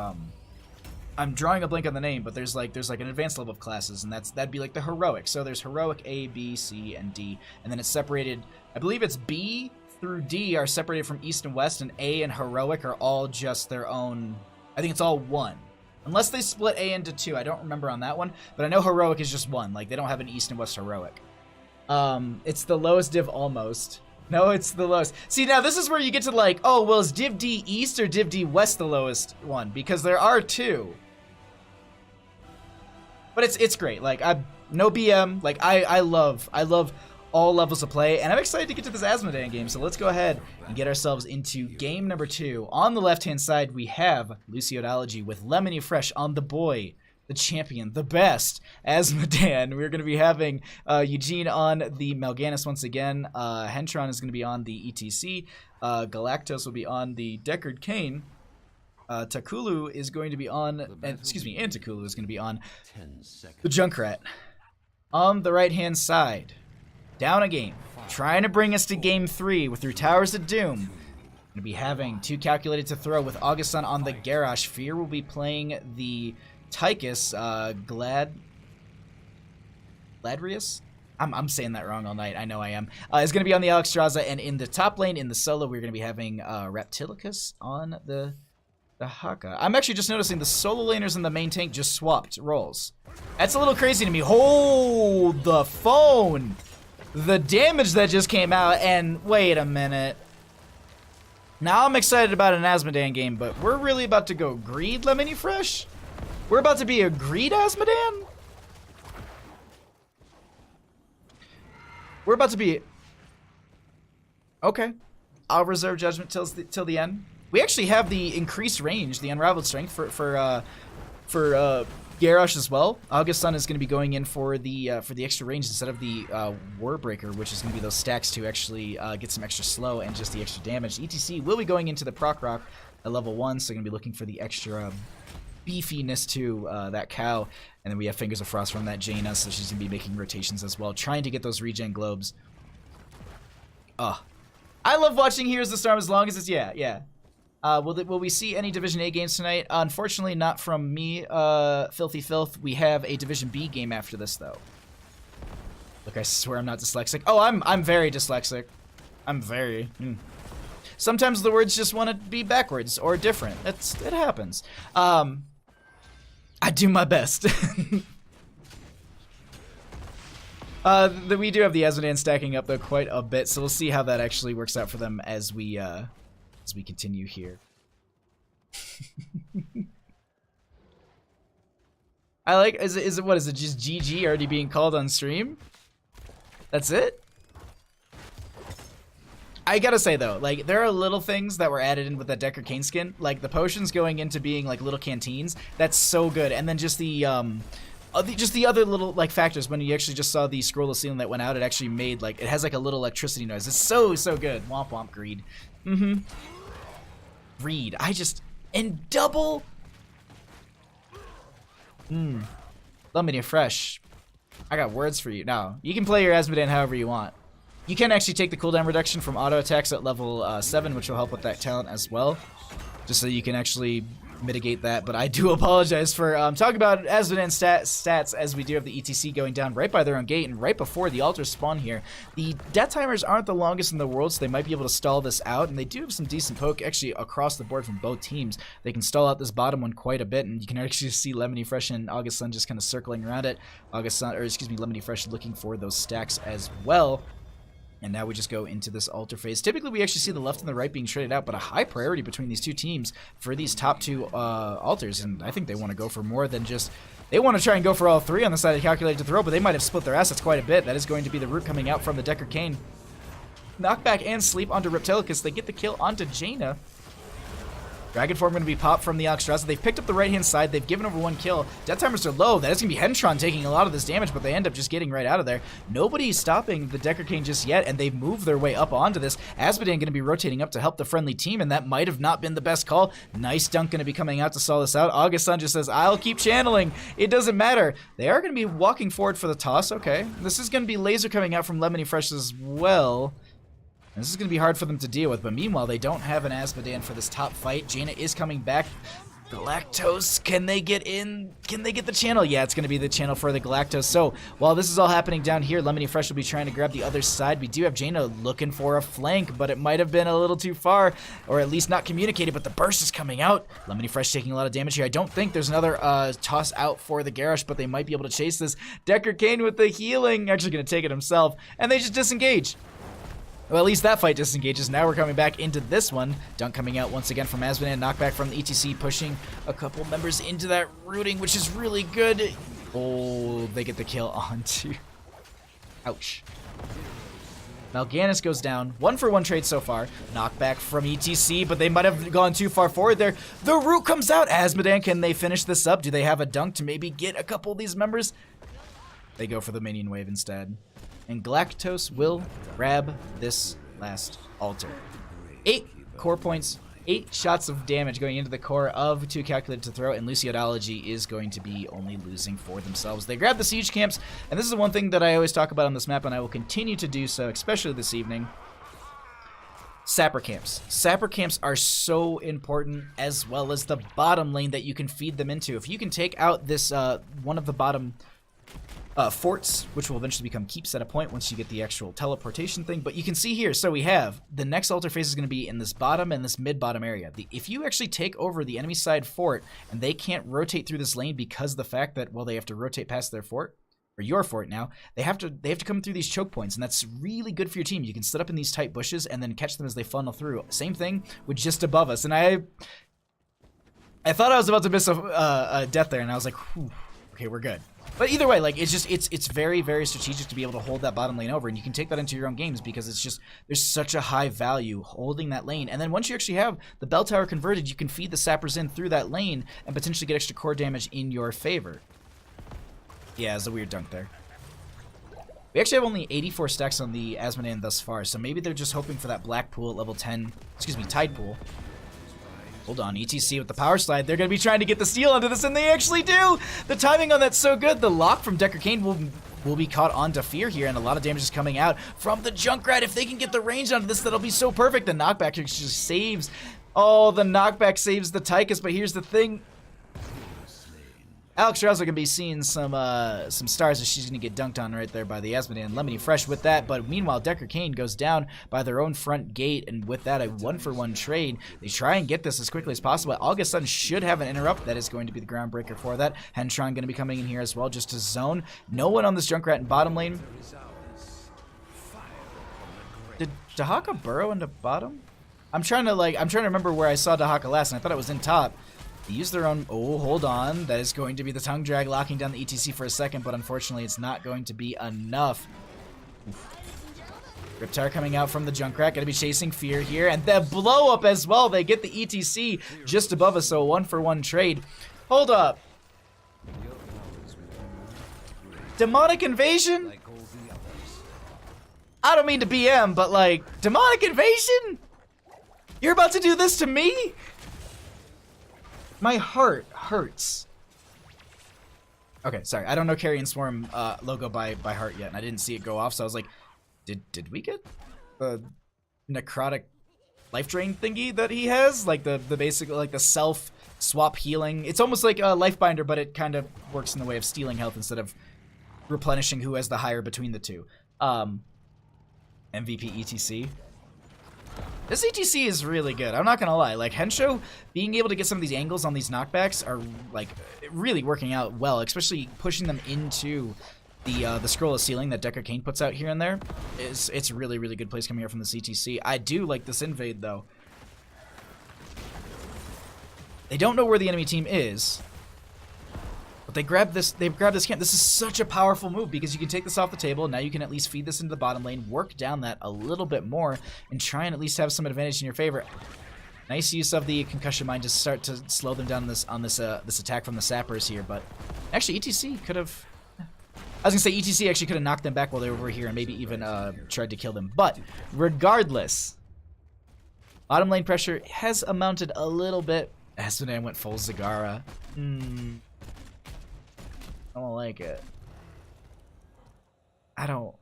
I'm drawing a blank on the name, but there's like an advanced level of classes, and that'd be like the heroic. So there's heroic A, B, C, and D, and then it's separated. I believe it's B through D are separated from East and West, and A and heroic are all just their own. I think it's all one, unless they split A into two. I don't remember on that one, but I know heroic is just one. Like they don't have an East and West heroic. It's the lowest div almost. No, it's the lowest. See, now this is where you get to like, oh, well, is Div D East or Div D West the lowest one? Because there are two. But it's great. Like no BM. Like I love all levels of play, and I'm excited to get to this Azmodan game. So let's go ahead and get ourselves into game number 2. On the left-hand side, we have Lusciodology with Lemony Fresh on the boy, the champion, the best, Azmodan. We're going to be having Eugene on the Mal'Ganis once again. Hentron is going to be on the ETC. Galactos will be on the Deckard Cain. Takulu is going to be on, and Takulu is going to be on the Junkrat. On the right-hand side, down a game, trying to bring us to game 3 with through Towers of Doom. Going to be having 2Calculated to Throw with Augustin on the Garrosh. Fear will be playing the Tychus, Gladrius? I'm saying that wrong all night. I know I am. Is going to be on the Alex Straza, and in the top lane, in the solo, we're going to be having Reptilicus on the Haka. I'm actually just noticing the solo laners and the main tank just swapped roles. That's a little crazy to me. Hold the phone! The damage that just came out, and wait a minute. Now I'm excited about an Azmodan game, but we're really about to go greed Lemony Fresh? We're about to be a greed Azmodan? We're about to be... Okay. I'll reserve judgment till the end. We actually have the increased range, the unraveled strength for Garrosh as well. Augustin is going to be going in for the extra range instead of the Warbreaker, which is going to be those stacks to actually get some extra slow and just the extra damage. ETC will be going into the Proc Rock at level 1, so going to be looking for the extra beefiness to that cow. And then we have Fingers of Frost from that Jaina, so she's going to be making rotations as well, trying to get those regen globes. I love watching Heroes of the Storm as long as it's, yeah. Will we see any Division A games tonight? Unfortunately, not from me, Filthy Filth. We have a Division B game after this, though. Look, I swear I'm not dyslexic. Oh, I'm very dyslexic. I'm very... Sometimes the words just want to be backwards or different. It happens. I do my best. We do have the Azmodan stacking up, though, quite a bit, so we'll see how that actually works out for them as we continue here. I like, is it what is it, just GG already being called on stream? That's it? I gotta say though, like, there are little things that were added in with that Deckard Cain skin, like the potions going into being like little canteens. That's so good. And then just the other little like factors, when you actually just saw the scroll of ceiling that went out, it actually made like, it has like a little electricity noise. It's so good. Womp womp greed. Greed. And double. Lemony Fresh. I got words for you. Now, you can play your Azmodan however you want. You can actually take the cooldown reduction from auto attacks at level 7, which will help with that talent as well, just so you can actually mitigate that. But I do apologize for talking about Asmodean stats, as we do have the ETC going down right by their own gate and right before the altars spawn here. The death timers aren't the longest in the world, so they might be able to stall this out, and they do have some decent poke actually across the board from both teams. They can stall out this bottom one quite a bit, and you can actually see Lemony Fresh and August Sun just kind of circling around it. Lemony Fresh looking for those stacks as well. And now we just go into this altar phase. Typically, we actually see the left and the right being traded out, but a high priority between these two teams for these top two altars. And I think they want to go for more than just... They want to try and go for all three on the side of Calculated to Throw, but they might have split their assets quite a bit. That is going to be the root coming out from the Decker Kane. Knockback and sleep onto Reptilicus. They get the kill onto Jaina. Dragon Form going to be popped from the Alexstrasza. They've picked up the right-hand side. They've given over 1 kill. Death timers are low. That is going to be Hentron taking a lot of this damage, but they end up just getting right out of there. Nobody's stopping the Decker King just yet, and they've moved their way up onto this. Asmodean going to be rotating up to help the friendly team, and that might have not been the best call. Nice dunk going to be coming out to stall this out. August Sun just says, I'll keep channeling. It doesn't matter. They are going to be walking forward for the toss. Okay. This is going to be laser coming out from Lemony Fresh as well. This is going to be hard for them to deal with, but meanwhile, they don't have an Asmodean for this top fight. Jaina is coming back. Galactos, can they get in? Can they get the channel? Yeah, it's going to be the channel for the Galactos. So, while this is all happening down here, Lemony Fresh will be trying to grab the other side. We do have Jaina looking for a flank, but it might have been a little too far, or at least not communicated, but the burst is coming out. Lemony Fresh taking a lot of damage here. I don't think there's another toss out for the Garrosh, but they might be able to chase this. Decker Kane with the healing, actually going to take it himself, and they just disengage. Well, at least that fight disengages. Now we're coming back into this one. Dunk coming out once again from Asmodean. Knockback from the ETC, pushing a couple members into that rooting, which is really good. Oh, they get the kill onto... Ouch. Mal'Ganis goes down. 1-for-1 trade so far. Knockback from ETC, but they might have gone too far forward there. The root comes out. Asmodean, can they finish this up? Do they have a dunk to maybe get a couple of these members? They go for the minion wave instead. And Galactos will grab this last altar. 8 core points, 8 shots of damage going into the core of 2Calculated2Throw, and Lusciodology is going to be only losing for themselves. They grab the siege camps, and this is the one thing that I always talk about on this map, and I will continue to do so, especially this evening. Sapper camps. Sapper camps are so important, as well as the bottom lane that you can feed them into. If you can take out this one of the bottom forts, which will eventually become keeps at a point once you get the actual teleportation thing. But you can see here, so we have the next altar phase is going to be in this bottom and this mid-bottom area. If you actually take over the enemy side fort and they can't rotate through this lane because of the fact that, well, they have to rotate past their fort, or your fort now, they have to come through these choke points, and that's really good for your team. You can sit up in these tight bushes and then catch them as they funnel through. Same thing with just above us, and I thought I was about to miss a death there, and I was like, whew, okay, we're good. But either way, like, it's very, very strategic to be able to hold that bottom lane over, and you can take that into your own games because it's just, there's such a high value holding that lane. And then once you actually have the bell tower converted, you can feed the sappers in through that lane and potentially get extra core damage in your favor. Yeah, it's a weird dunk there. We actually have only 84 stacks on the Asmodean thus far, so maybe they're just hoping for that black pool at level 10, excuse me, tide pool. Hold on, ETC with the power slide. They're going to be trying to get the steal onto this, and they actually do! The timing on that's so good. The lock from Decker Kane will be caught onto Fear here, and a lot of damage is coming out from the Junkrat. If they can get the range onto this, that'll be so perfect. The knockback just saves. Oh, the knockback saves the Tychus, but here's the thing. Alex Strauss gonna be seeing some stars as she's gonna get dunked on right there by the Asmodean. Lemony Fresh with that, but meanwhile Decker Kane goes down by their own front gate, and with that a 1-for-1 trade. They try and get this as quickly as possible. August Sun should have an interrupt. That is going to be the groundbreaker for that. Hentron gonna be coming in here as well just to zone. No one on this Junkrat in bottom lane. Did Dahaka burrow into bottom? I'm trying to remember where I saw Dahaka last, and I thought it was in top. They use their own... Oh, hold on. That is going to be the tongue drag locking down the ETC for a second, but unfortunately it's not going to be enough. Riptire coming out from the Junkrat. Gonna be chasing Fear here. And the blow up as well. They get the ETC just above us, so a 1-for-1 trade. Hold up. Demonic Invasion? I don't mean to BM, but like, Demonic Invasion? You're about to do this to me? My heart hurts. Okay, sorry. I don't know Carrion Swarm logo by heart yet, and I didn't see it go off, so I was like, Did we get the necrotic life drain thingy that he has? Like the basic, like the self swap healing. It's almost like a life binder, but it kind of works in the way of stealing health instead of replenishing who has the higher between the two. MVP ETC. This ETC is really good. I'm not gonna lie. Like Hensho being able to get some of these angles on these knockbacks are like really working out well, especially pushing them into the scroll of ceiling that Decker Kane puts out here and there. It's really, really good plays coming out from the CTC. I do like this invade though. They don't know where the enemy team is, but they grab this camp. This is such a powerful move because you can take this off the table. Now you can at least feed this into the bottom lane, work down that a little bit more, and try and at least have some advantage in your favor. Nice use of the concussion mine to start to slow them down on this attack from the sappers here. But actually, ETC could have. I was gonna say ETC actually could have knocked them back while they were over here and maybe even tried to kill them. But regardless, bottom lane pressure has amounted a little bit. Asmodan went full Zagara. I don't like it. I'm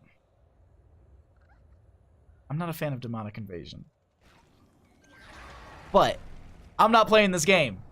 not a fan of demonic invasion. But I'm not playing this game.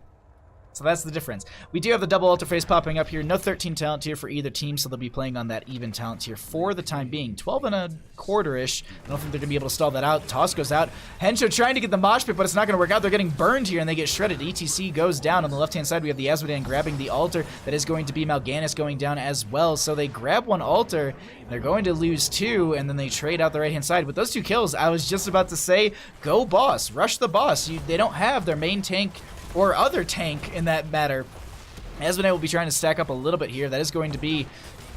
So that's the difference. We do have the double altar phase popping up here. No 13 talent tier for either team, so they'll be playing on that even talent tier for the time being. 12 and a quarter-ish. I don't think they're going to be able to stall that out. Toss goes out. Hensho trying to get the mosh pit, but it's not going to work out. They're getting burned here, and they get shredded. ETC goes down. On the left-hand side, we have the Asmodan grabbing the altar. That is going to be Mal'Ganis going down as well. So they grab one altar. They're going to lose two, and then they trade out the right-hand side. With those two kills, I was just about to say, go boss. Rush the boss. They don't have their main tank or other tank in that matter. Asmodan will be trying to stack up a little bit here. That is going to be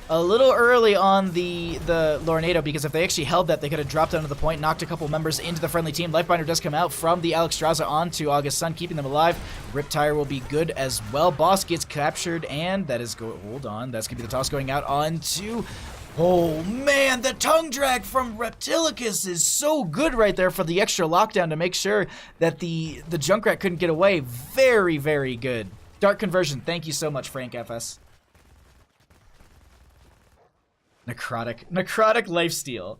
a little early on the Lornado, because if they actually held that, they could have dropped down to the point, knocked a couple members into the friendly team. Lifebinder does come out from the Alexstrasza onto August Sun, keeping them alive. Riptire will be good as well. Boss gets captured, and that is hold on. That's going to be the toss going out onto... Oh man, the tongue drag from Reptilicus is so good right there for the extra lockdown to make sure that the Junkrat couldn't get away. Very, very good. Dark conversion. Thank you so much, Frank FS. Necrotic lifesteal.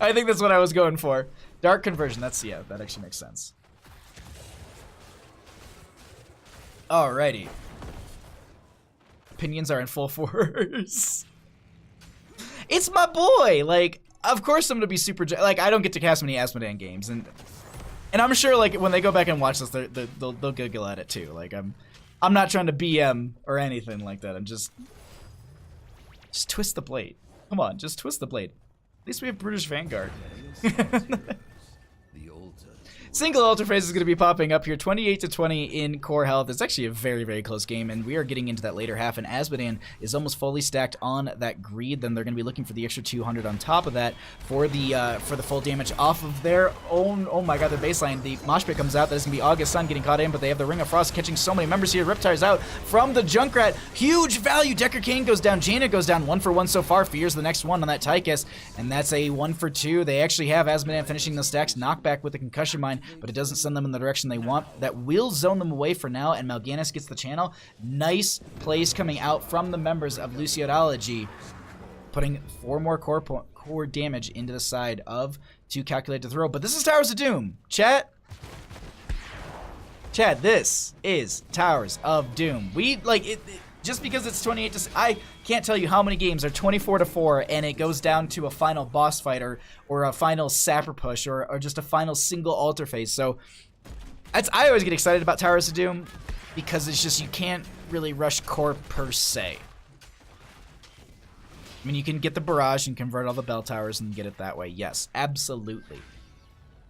I think that's what I was going for. Dark conversion. That actually makes sense. Alrighty. Opinions are in full force. It's my boy. Like, of course I'm gonna be super. Like, I don't get to cast many Asmodan games, and I'm sure like when they go back and watch this, they'll giggle at it too. Like, I'm not trying to BM or anything like that. I'm just twist the blade. Come on, just twist the blade. At least we have Brutish Vanguard. Single altar phase is going to be popping up here. 28-20 in core health. It's actually a very, very close game, and we are getting into that later half, and Asmodan is almost fully stacked on that greed. Then they're going to be looking for the extra 200 on top of that for the full damage off of their own, oh my god, their baseline. The mosh pit comes out. That is going to be August Sun getting caught in, but they have the Ring of Frost catching so many members here. Riptire's out from the Junkrat. Huge value. Decker Kane goes down. Jaina goes down. 1 for 1 so far. Fears the next one on that Tychus, and that's a 1 for 2. They actually have Asmodan finishing the stacks. Knockback with the concussion mine, but it doesn't send them in the direction they want. That will zone them away for now, and Mal'Ganis gets the channel. Nice plays coming out from the members of Lusciodology, putting 4 more core damage into the side of 2Calculated2Throw. But this is Towers of Doom. Chat, this is Towers of Doom. We like it just because it's 28 to... I can't tell you how many games are 24-4 and it goes down to a final boss fight or a final sapper push or just a final single altar phase. So I always get excited about Towers of Doom because it's just you can't really rush core per se. I mean, you can get the barrage and convert all the bell towers and get it that way. Yes, absolutely.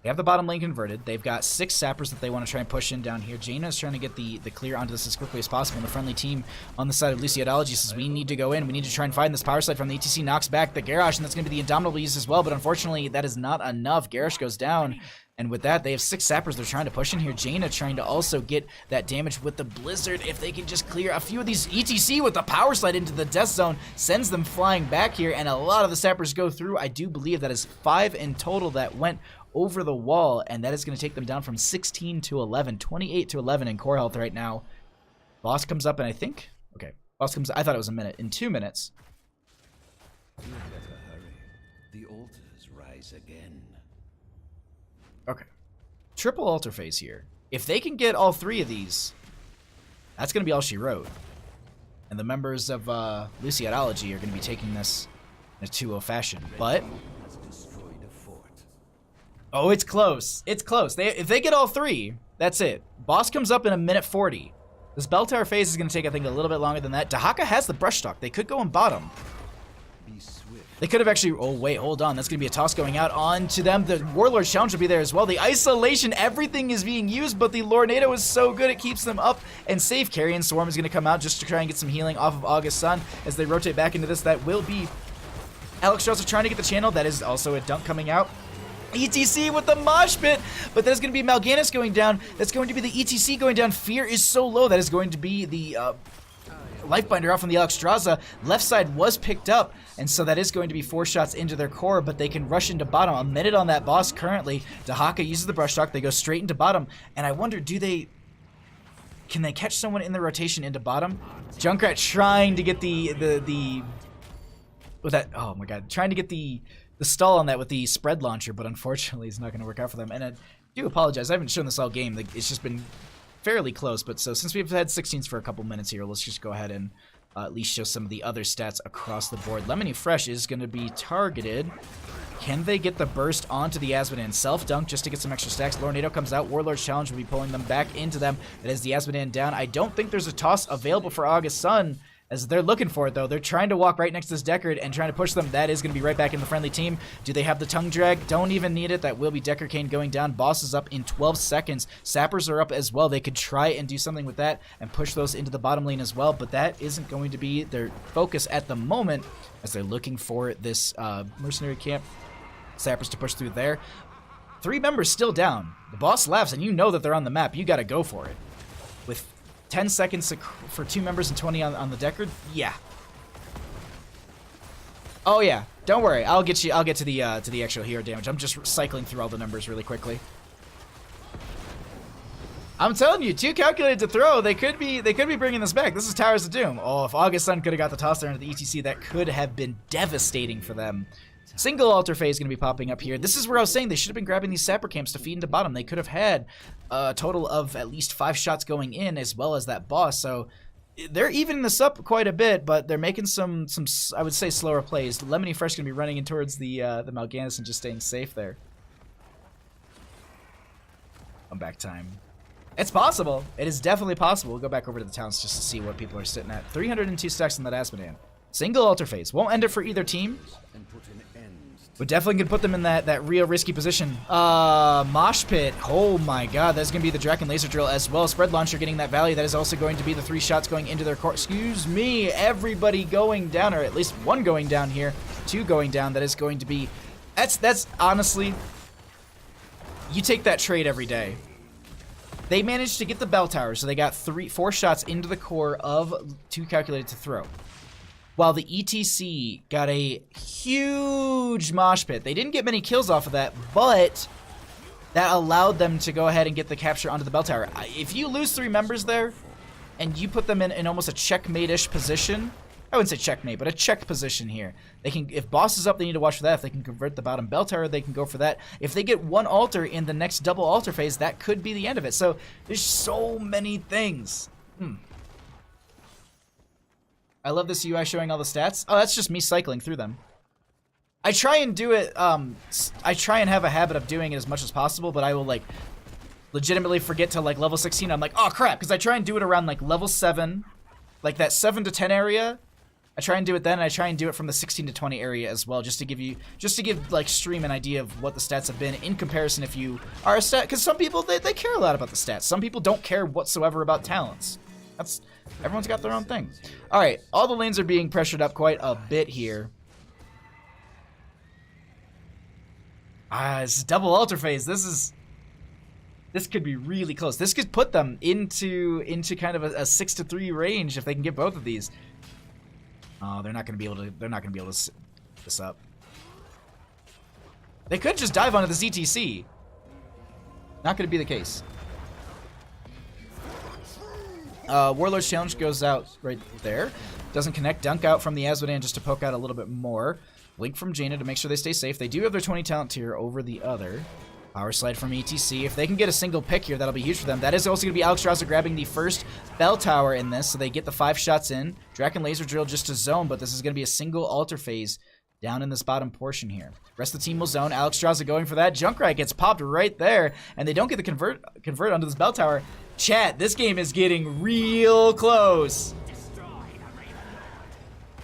They have the bottom lane converted. They've got 6 sappers that they want to try and push in down here. Jaina is trying to get the clear onto this as quickly as possible. And the friendly team on the side of Lusciodology says, we need to go in. We need to try and find this power slide from the ETC. Knocks back the Garrosh, and that's going to be the Indomitable use as well. But unfortunately, that is not enough. Garrosh goes down. And with that, they have 6 sappers they're trying to push in here. Jaina trying to also get that damage with the Blizzard. If they can just clear a few of these, ETC with the power slide into the death zone sends them flying back here, and a lot of the sappers go through. I do believe that is 5 in total that went over the wall, and that is going to take them down from 16 to 11, 28 to 11 in core health right now. Boss comes up, and I think, okay, boss comes, I thought it was a minute, in 2 minutes. The altars rise again. Okay. Triple altar phase here. If they can get all 3 of these, that's going to be all she wrote. And the members of Lusciodology are going to be taking this in a 2-0 fashion. But oh, it's close. It's close. If they get all 3, that's it. Boss comes up in a minute 40. This bell tower phase is going to take, I think, a little bit longer than that. Dahaka has the brush stock. They could go in bottom. They could have actually... Oh, wait, hold on. That's going to be a toss going out onto them. The Warlord's Challenge will be there as well. The isolation, everything is being used, but the Lornado is so good it keeps them up and safe. Carrion Swarm is going to come out just to try and get some healing off of August Sun as they rotate back into this. That will be Alex Strauss trying to get the channel. That is also a dunk coming out. ETC with the mosh pit, but there's going to be Mal'Ganis going down. That's going to be the ETC going down. Fear is so low. That is going to be the Lifebinder off on the Alexstrasza. Left side was picked up, and so that is going to be 4 shots into their core, but they can rush into bottom. A minute on that boss currently. Dahaka uses the brush stock. They go straight into bottom, and I wonder, can they catch someone in the rotation into bottom? Junkrat trying to get oh my god, trying to get the stall on that with the spread launcher, but unfortunately it's not going to work out for them. And I do apologize, I haven't shown this all game. It's just been fairly close, but so since we've had 16s for a couple minutes here, let's just go ahead and at least show some of the other stats across the board. Lemony Fresh is going to be targeted. Can they get the burst onto the Azmodan? Self-dunk just to get some extra stacks. Lornado comes out. Warlord's Challenge will be pulling them back into them. That is the Azmodan down. I don't think there's a toss available for August Sun, as they're looking for it, though. They're trying to walk right next to this Deckard and trying to push them. That is going to be right back in the friendly team. Do they have the tongue drag? Don't even need it. That will be Deckard Cain going down. Boss is up in 12 seconds. Sappers are up as well. They could try and do something with that and push those into the bottom lane as well, but that isn't going to be their focus at the moment as they're looking for this mercenary camp. Sappers to push through there. 3 members still down. The boss laughs, and you know that they're on the map. You got to go for it. With 10 seconds for 2 members and 20 on the Deckard? Yeah. Oh yeah. Don't worry. I'll get to the actual hero damage. I'm just cycling through all the numbers really quickly. I'm telling you, 2Calculated2Throw. They could be bringing this back. This is Towers of Doom. Oh, if August Sun could have got the toss there into the ETC, that could have been devastating for them. Single altar phase is going to be popping up here. This is where I was saying they should have been grabbing these sapper camps to feed into bottom. They could have had a total of at least 5 shots going in, as well as that boss. So they're evening this up quite a bit, but they're making some I would say slower plays. Lemony Fresh going to be running in towards the Mal'Ganis and just staying safe there. Comeback time. It's possible. It is definitely possible. We'll go back over to the towns just to see what people are sitting at. 302 stacks in that Azmodan. Single altar phase. Won't end it for either team. But definitely could put them in that real risky position. Mosh Pit. Oh my god, that's going to be the Draken Laser Drill as well. Spread Launcher getting that value. That is also going to be the 3 shots going into their core. Excuse me, everybody going down, or at least 1 going down here. 2 going down. That is going to be... That's honestly... You take that trade every day. They managed to get the bell tower, so they got 4 shots into the core of 2Calculated2Throw. While the ETC got a huge mosh pit. They didn't get many kills off of that, but that allowed them to go ahead and get the capture onto the bell tower. If you lose 3 members there, and you put them in almost a checkmate-ish position, I wouldn't say checkmate, but a check position here. They can, if boss is up, they need to watch for that. If they can convert the bottom bell tower, they can go for that. If they get 1 altar in the next double altar phase, that could be the end of it. So there's so many things. I love this UI showing all the stats. Oh, that's just me cycling through them. I try and do it, I try and have a habit of doing it as much as possible, but I will, like, legitimately forget to, like, level 16. I'm like, oh, crap, because I try and do it around, like, level 7, like, that 7 to 10 area. I try and do it then, and I try and do it from the 16 to 20 area as well, just to give, like, stream an idea of what the stats have been in comparison if you are a stat, because some people, they care a lot about the stats. Some people don't care whatsoever about talents. Everyone's got their own thing. All right, all the lanes are being pressured up quite a bit here. This is double altar phase. This could be really close. This could put them into kind of a 6-3 range if they can get both of these. Oh, they're not going to be able to set this up. They could just dive onto the ZTC. Not going to be the case. Warlord's Challenge goes out right there. Doesn't connect. Dunk out from the Azmodan just to poke out a little bit more. Blink from Jaina to make sure they stay safe. They do have their 20 talent tier over the other. Power Slide from ETC. If they can get a single pick here, that'll be huge for them. That is also going to be Alexstrasza grabbing the first bell tower in this, so they get the 5 shots in. Draken Laser Drill just to zone, but this is going to be a single altar phase down in this bottom portion here. Rest of the team will zone. Alexstrasza going for that. Junkrat gets popped right there, and they don't get the convert onto this bell tower. Chat, this game is getting real close.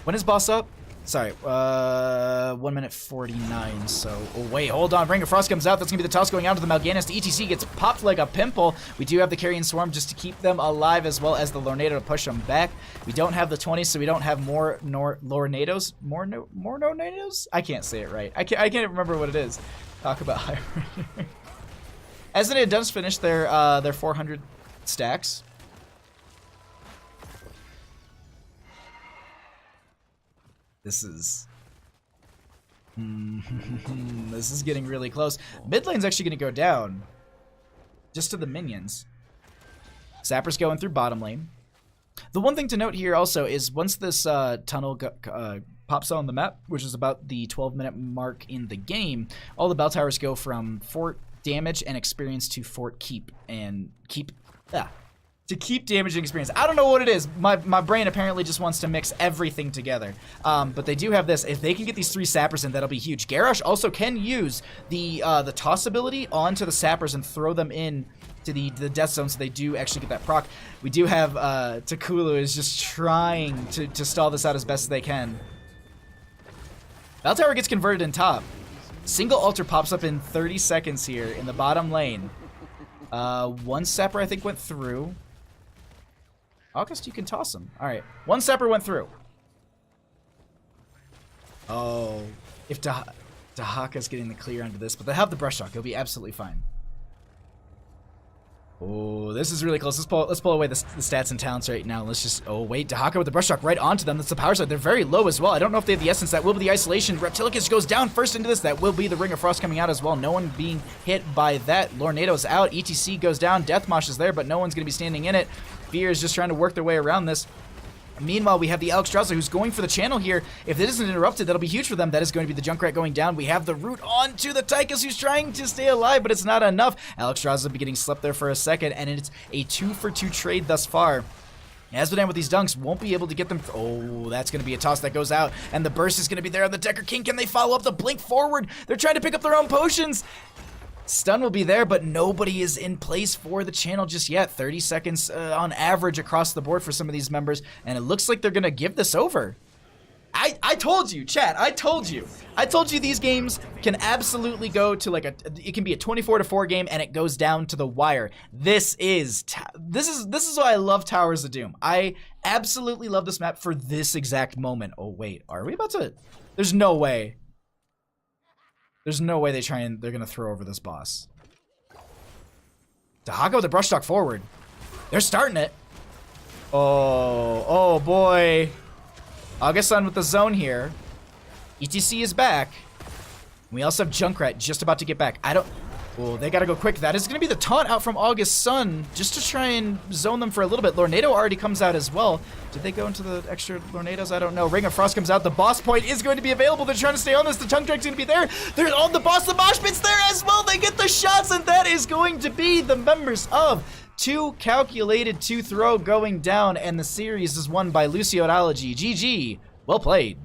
When is boss up? Sorry, 1 minute 49, so, oh wait, hold on, Ring of Frost comes out, that's gonna be the toss going out to the Mal'Ganis, the ETC gets popped like a pimple. We do have the Carrion Swarm just to keep them alive, as well as the Lornado to push them back. We don't have the 20, so we don't have more Lornados, more Lornados? I can't say it right, I can't remember what it is. Talk about high. As it does finish their 400 stacks. This is this is getting really close. Mid lane's actually going to go down just to the minions. Zapper's going through bottom lane. The one thing to note here also is once this tunnel pops on the map, which is about the 12-minute mark in the game, all the bell towers go from fort damage and experience to fort keep and keep. To keep damage and experience. I don't know what it is. My brain apparently just wants to mix everything together. But they do have this. If they can get these 3 sappers in, that'll be huge. Garrosh also can use the toss ability onto the sappers and throw them in to the death zone, so they do actually get that proc. We do have Takulu is just trying to stall this out as best as they can. Bell tower gets converted in top. Single altar pops up in 30 seconds here in the bottom lane. 1 sapper I think went through. August, you can toss him. All right, 1 sapper went through. Oh, if Dahaka's getting the clear onto this, but they have the brush shock. He'll be absolutely fine. Oh, this is really close. Let's pull away the stats and talents right now. Let's just, oh wait, Dahaka with the brush shock right onto them. That's the power side. They're very low as well. I don't know if they have the essence. That will be the isolation. Reptilicus goes down first into this. That will be the Ring of Frost coming out as well. No one being hit by that. Lornado's out. ETC goes down. Deathmosh is there, but no one's going to be standing in it. Fear is just trying to work their way around this. Meanwhile, we have the Alexstrasza who's going for the channel here. If it isn't interrupted, that'll be huge for them. That is going to be the Junkrat going down. We have the root onto the Tychus who's trying to stay alive, but it's not enough. Alexstrasza be getting slept there for a second, and it's a 2-for-2 trade thus far. Azmodan with these dunks won't be able to get them. Oh, that's going to be a toss that goes out, and the burst is going to be there on the Decker King. Can they follow up the blink forward? They're trying to pick up their own potions. Stun will be there, but nobody is in place for the channel just yet. 30 seconds on average across the board for some of these members, and it looks like they're going to give this over. I told you, chat, I told you these games can absolutely go to like it can be a 24-4 game, and it goes down to the wire. This is why I love Towers of Doom. I absolutely love this map for this exact moment. Oh wait, are we about to? There's no way. There's no way they're gonna throw over this boss. Dahaka with the brush stock forward. They're starting it. Oh boy. August-san with the zone here. ETC is back. We also have Junkrat just about to get back. Oh, they gotta go quick. That is gonna be the taunt out from August-san just to try and zone them for a little bit. Lornado already comes out as well. Did they go into the extra Lornados? I don't know. Ring of Frost comes out. The boss point is going to be available. They're trying to stay on this. The tongue drag's gonna be there. They're on the boss. The mosh pit's there as well. They get the shots, and that is going to be the members of 2Calculated2Throw going down, and the series is won by Lusciodology. GG. Well played.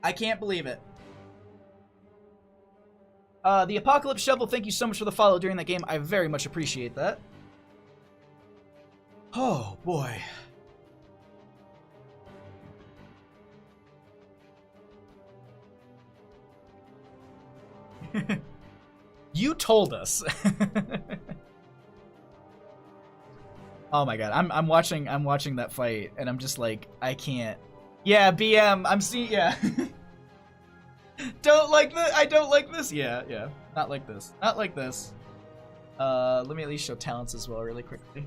I can't believe it. The Apocalypse Shovel, thank you so much for the follow during that game. I very much appreciate that. Oh, boy. You told us. Oh my god, I'm watching that fight, and I'm just like, I can't. Yeah, BM, I'm seeing, yeah. Don't like this, I don't like this. Yeah, not like this, not like this. Let me at least show talents as well really quickly.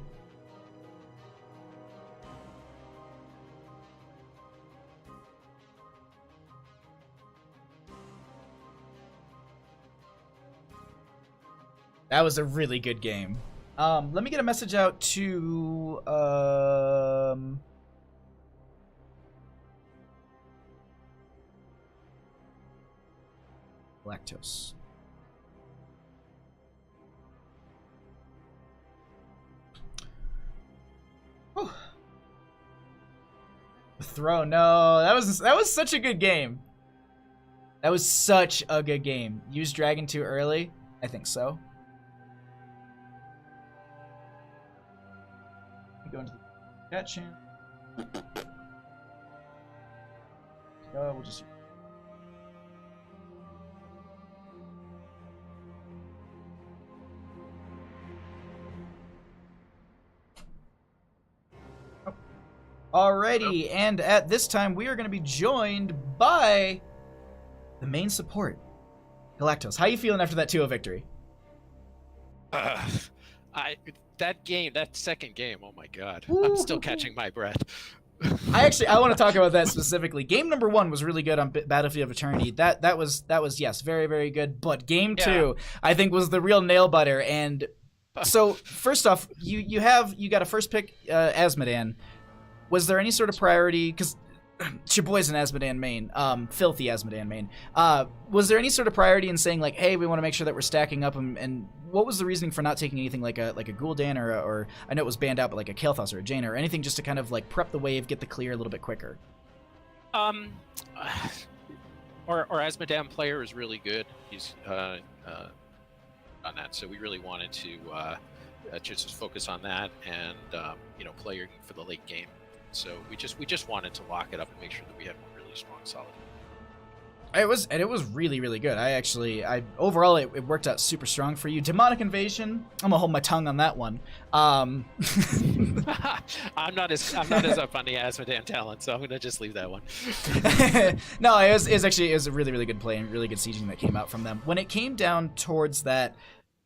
That was a really good game. Let me get a message out to Lactose. Whew. The throw, no, that was such a good game. That was such a good game. Use Dragon too early? I think so. Go into the chat channel. We'll just. Alrighty, and at this time we are going to be joined by the main support, Galactos. How you feeling after that 2-0 victory? That second game, oh my god. I'm still catching my breath. I want to talk about that specifically. Game number 1 was really good on Battlefield of Eternity. That was yes, very, very good. But game 2, I think, was the real nail biter. And so first off, you got a first pick, Asmodan. Was there any sort of priority? Because it's your boy's an Asmodan main, filthy Asmodan main. Was there any sort of priority in saying like, hey, we want to make sure that we're stacking up, and what was the reasoning for not taking anything like a Gul'dan or I know it was banned out, but like a Kael'thas or a Jaina or anything just to kind of like prep the wave, get the clear a little bit quicker? Our Asmodan player is really good. He's on that, so we really wanted to just focus on that and play for the late game. So we just wanted to lock it up and make sure that we had one really strong, solid. It was really, really good. Overall it worked out super strong for you. Demonic Invasion, I'm gonna hold my tongue on that one. I'm not as up on the Asmodan talent, so I'm gonna just leave that one. No, it was a really, really good play and really good sieging that came out from them. When it came down towards that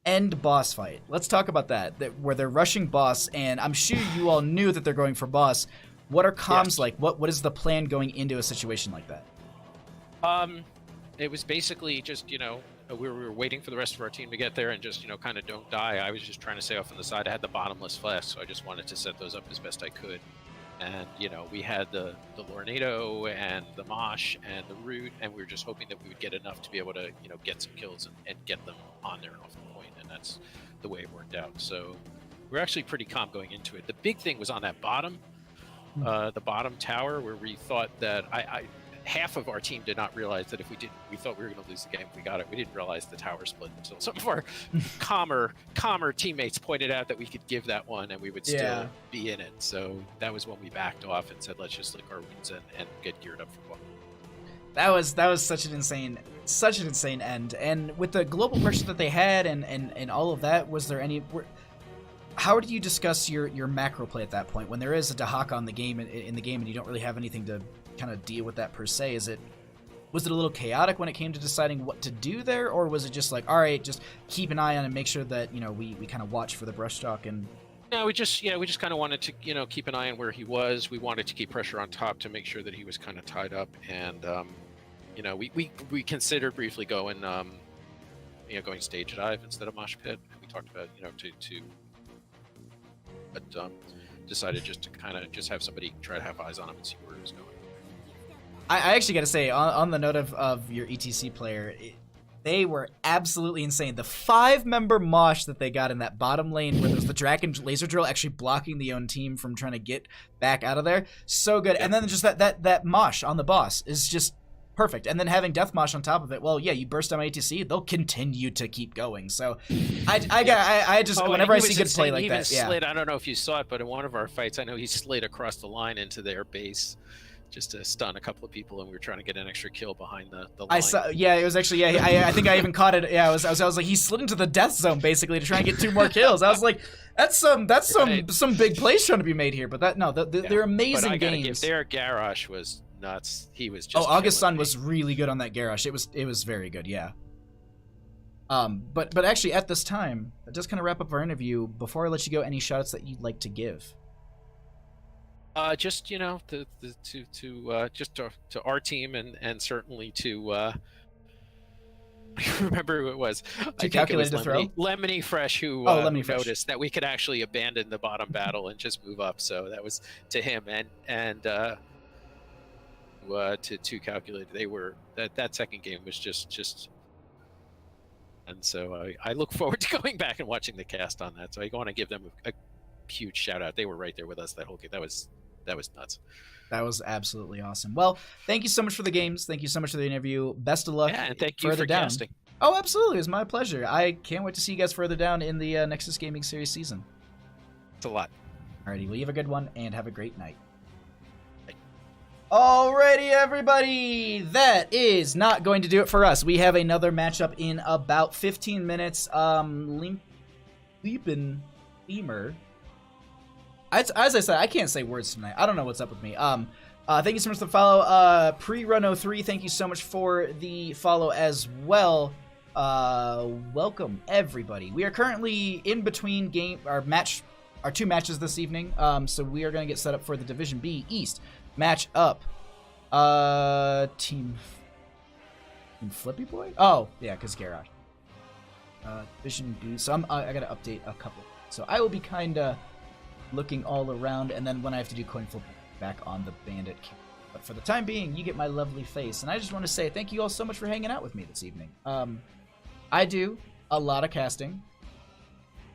end boss fight, let's talk about that where they're rushing boss, and I'm sure you all knew that they're going for boss. What are comms like? What is the plan going into a situation like that? It was basically just, we were waiting for the rest of our team to get there and just, kind of don't die. I was just trying to stay off on the side. I had the bottomless flask, so I just wanted to set those up as best I could. And, we had the Lornado and the Mosh and the Root, and we were just hoping that we would get enough to be able to, get some kills and get them on there and off the point, and that's the way it worked out. So we're actually pretty calm going into it. The big thing was on that bottom, the bottom tower, where we thought that half of our team did not realize that we thought we were going to lose the game. We got it. We didn't realize the tower split until some of our calmer teammates pointed out that we could give that one and we would still be in it. So that was when we backed off and said, let's just lick our wounds and get geared up for one. That was such an insane end. And with the global pressure that they had and all of that, was there any? How do you discuss your macro play at that point when there is a Dahaka on the game in the game and you don't really have anything to kind of deal with that per se? Was it a little chaotic when it came to deciding what to do there, or was it just like, all right, just keep an eye on and make sure that we kind of watch for the brushstock? And we just kind of wanted to keep an eye on where he was. We wanted to keep pressure on top to make sure that he was kind of tied up, and we considered briefly going going stage dive instead of mosh pit. We talked about but decided just to kind of just have somebody try to have eyes on him and see where he was going. I actually got to say, on the note of your ETC player, they were absolutely insane. The 5-member mosh that they got in that bottom lane where there's the Draken laser drill actually blocking the own team from trying to get back out of there. So good. And then just that mosh on the boss is just perfect. And then having Death Mosh on top of it, well, yeah, you burst on my ATC, they'll continue to keep going. So I just, whenever I see good play like that, slid, I don't know if you saw it, but in one of our fights, I know he slid across the line into their base just to stun a couple of people, and we were trying to get an extra kill behind the line. I saw, it was actually, I think I even caught it. Yeah, I was like, he slid into the death zone basically to try and get 2 more kills. I was like, that's some big plays trying to be made here. But they're amazing but I gotta games. Give, their Garrosh was nuts. He was just. August Sun was really good on that Garrosh. It was very good. Yeah. But actually at this time, just kind of wrap up our interview. Before I let you go, any shoutouts that you'd like to give? Just to our team and certainly to I remember who it was. I think it was 2Calculated2Throw? Lemony Fresh who, Oh, who Lemony Fresh. noticed that we could actually abandon the bottom battle and just move up. So that was to him and to 2Calculated. They were that second game was just. And so I look forward to going back and watching the cast on that. So I want to give them a huge shout out. They were right there with us that whole game. That was nuts. That was absolutely awesome. Well, thank you so much for the games. Thank you so much for the interview. Best of luck. Yeah, and thank you further for down. casting. Oh, absolutely. It was my pleasure. I can't wait to see you guys further down in the Nexus Gaming Series season. It's a lot. Alrighty, well, you have a good one, and have a great night. Bye. Alrighty, everybody. That is not going to do it for us. We have another matchup in about 15 minutes. Leapin' Lemur. As I said, I can't say words tonight. I don't know what's up with me. Thank you so much for the follow. Pre-Run03, thank you so much for the follow as well. Welcome, everybody. We are currently in between our two matches this evening. So we are going to get set up for the Division B East match up. Team Flippy Boy? Oh, yeah, because Garage. Division B. So I got to update a couple. So I will be kind of looking all around, and then when I have to do coin flip, back on the bandit camp. But for the time being, you get my lovely face, and I just want to say thank you all so much for hanging out with me this evening. I do a lot of casting,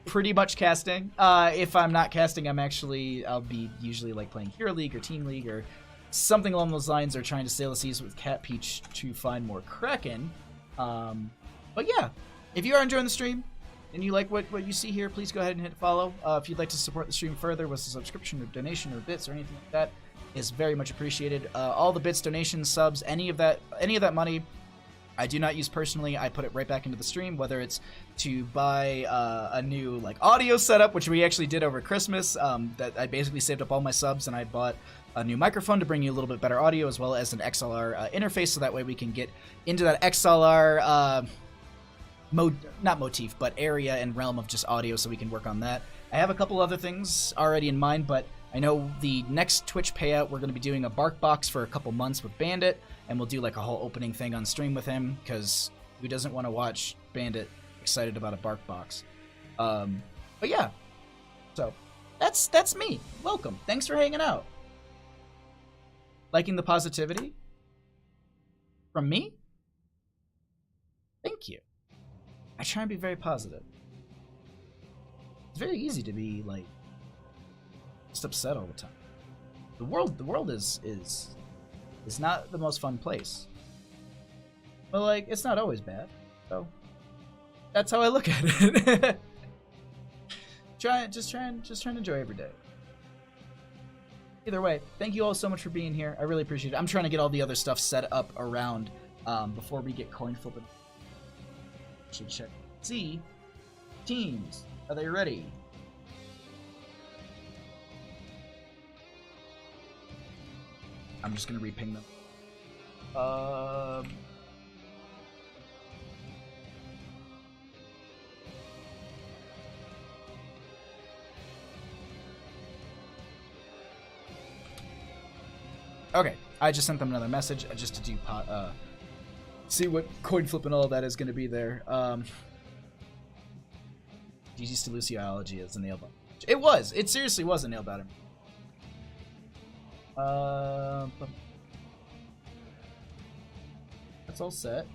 pretty much casting. If I'm not casting, I'll be usually like playing Hero League or Team League or something along those lines, or trying to sail the seas with Cat Peach to find more Kraken. But yeah, if you are enjoying the stream and you like what you see here, please go ahead and hit follow. If you'd like to support the stream further with a subscription or donation or bits or anything like that, is very much appreciated. All the bits, donations, subs, any of that money, I do not use personally. I put it right back into the stream, whether it's to buy a new like audio setup, which we actually did over Christmas. That I basically saved up all my subs and I bought a new microphone to bring you a little bit better audio, as well as an XLR interface, so that way we can get into that XLR not motif, but area and realm of just audio, so we can work on that. I have a couple other things already in mind, but I know the next Twitch payout, we're going to be doing a Bark Box for a couple months with Bandit, and we'll do like a whole opening thing on stream with him, because who doesn't want to watch Bandit excited about a Bark Box? But yeah, so that's me. Welcome. Thanks for hanging out. Liking the positivity from me? Thank you. I try and be very positive. It's very easy to be like just upset all the time. The world is not the most fun place. But like it's not always bad. So that's how I look at it. try and enjoy every day. Either way, thank you all so much for being here. I really appreciate it. I'm trying to get all the other stuff set up around before we get coin flipping. Should check. See, teams, are they ready? I'm just gonna reping them. Okay, I just sent them another message just to do see what coin flip and all of that is going to be there. GG's to Lusciodology as a nail biter. It was. It seriously was a nail biter. That's all set.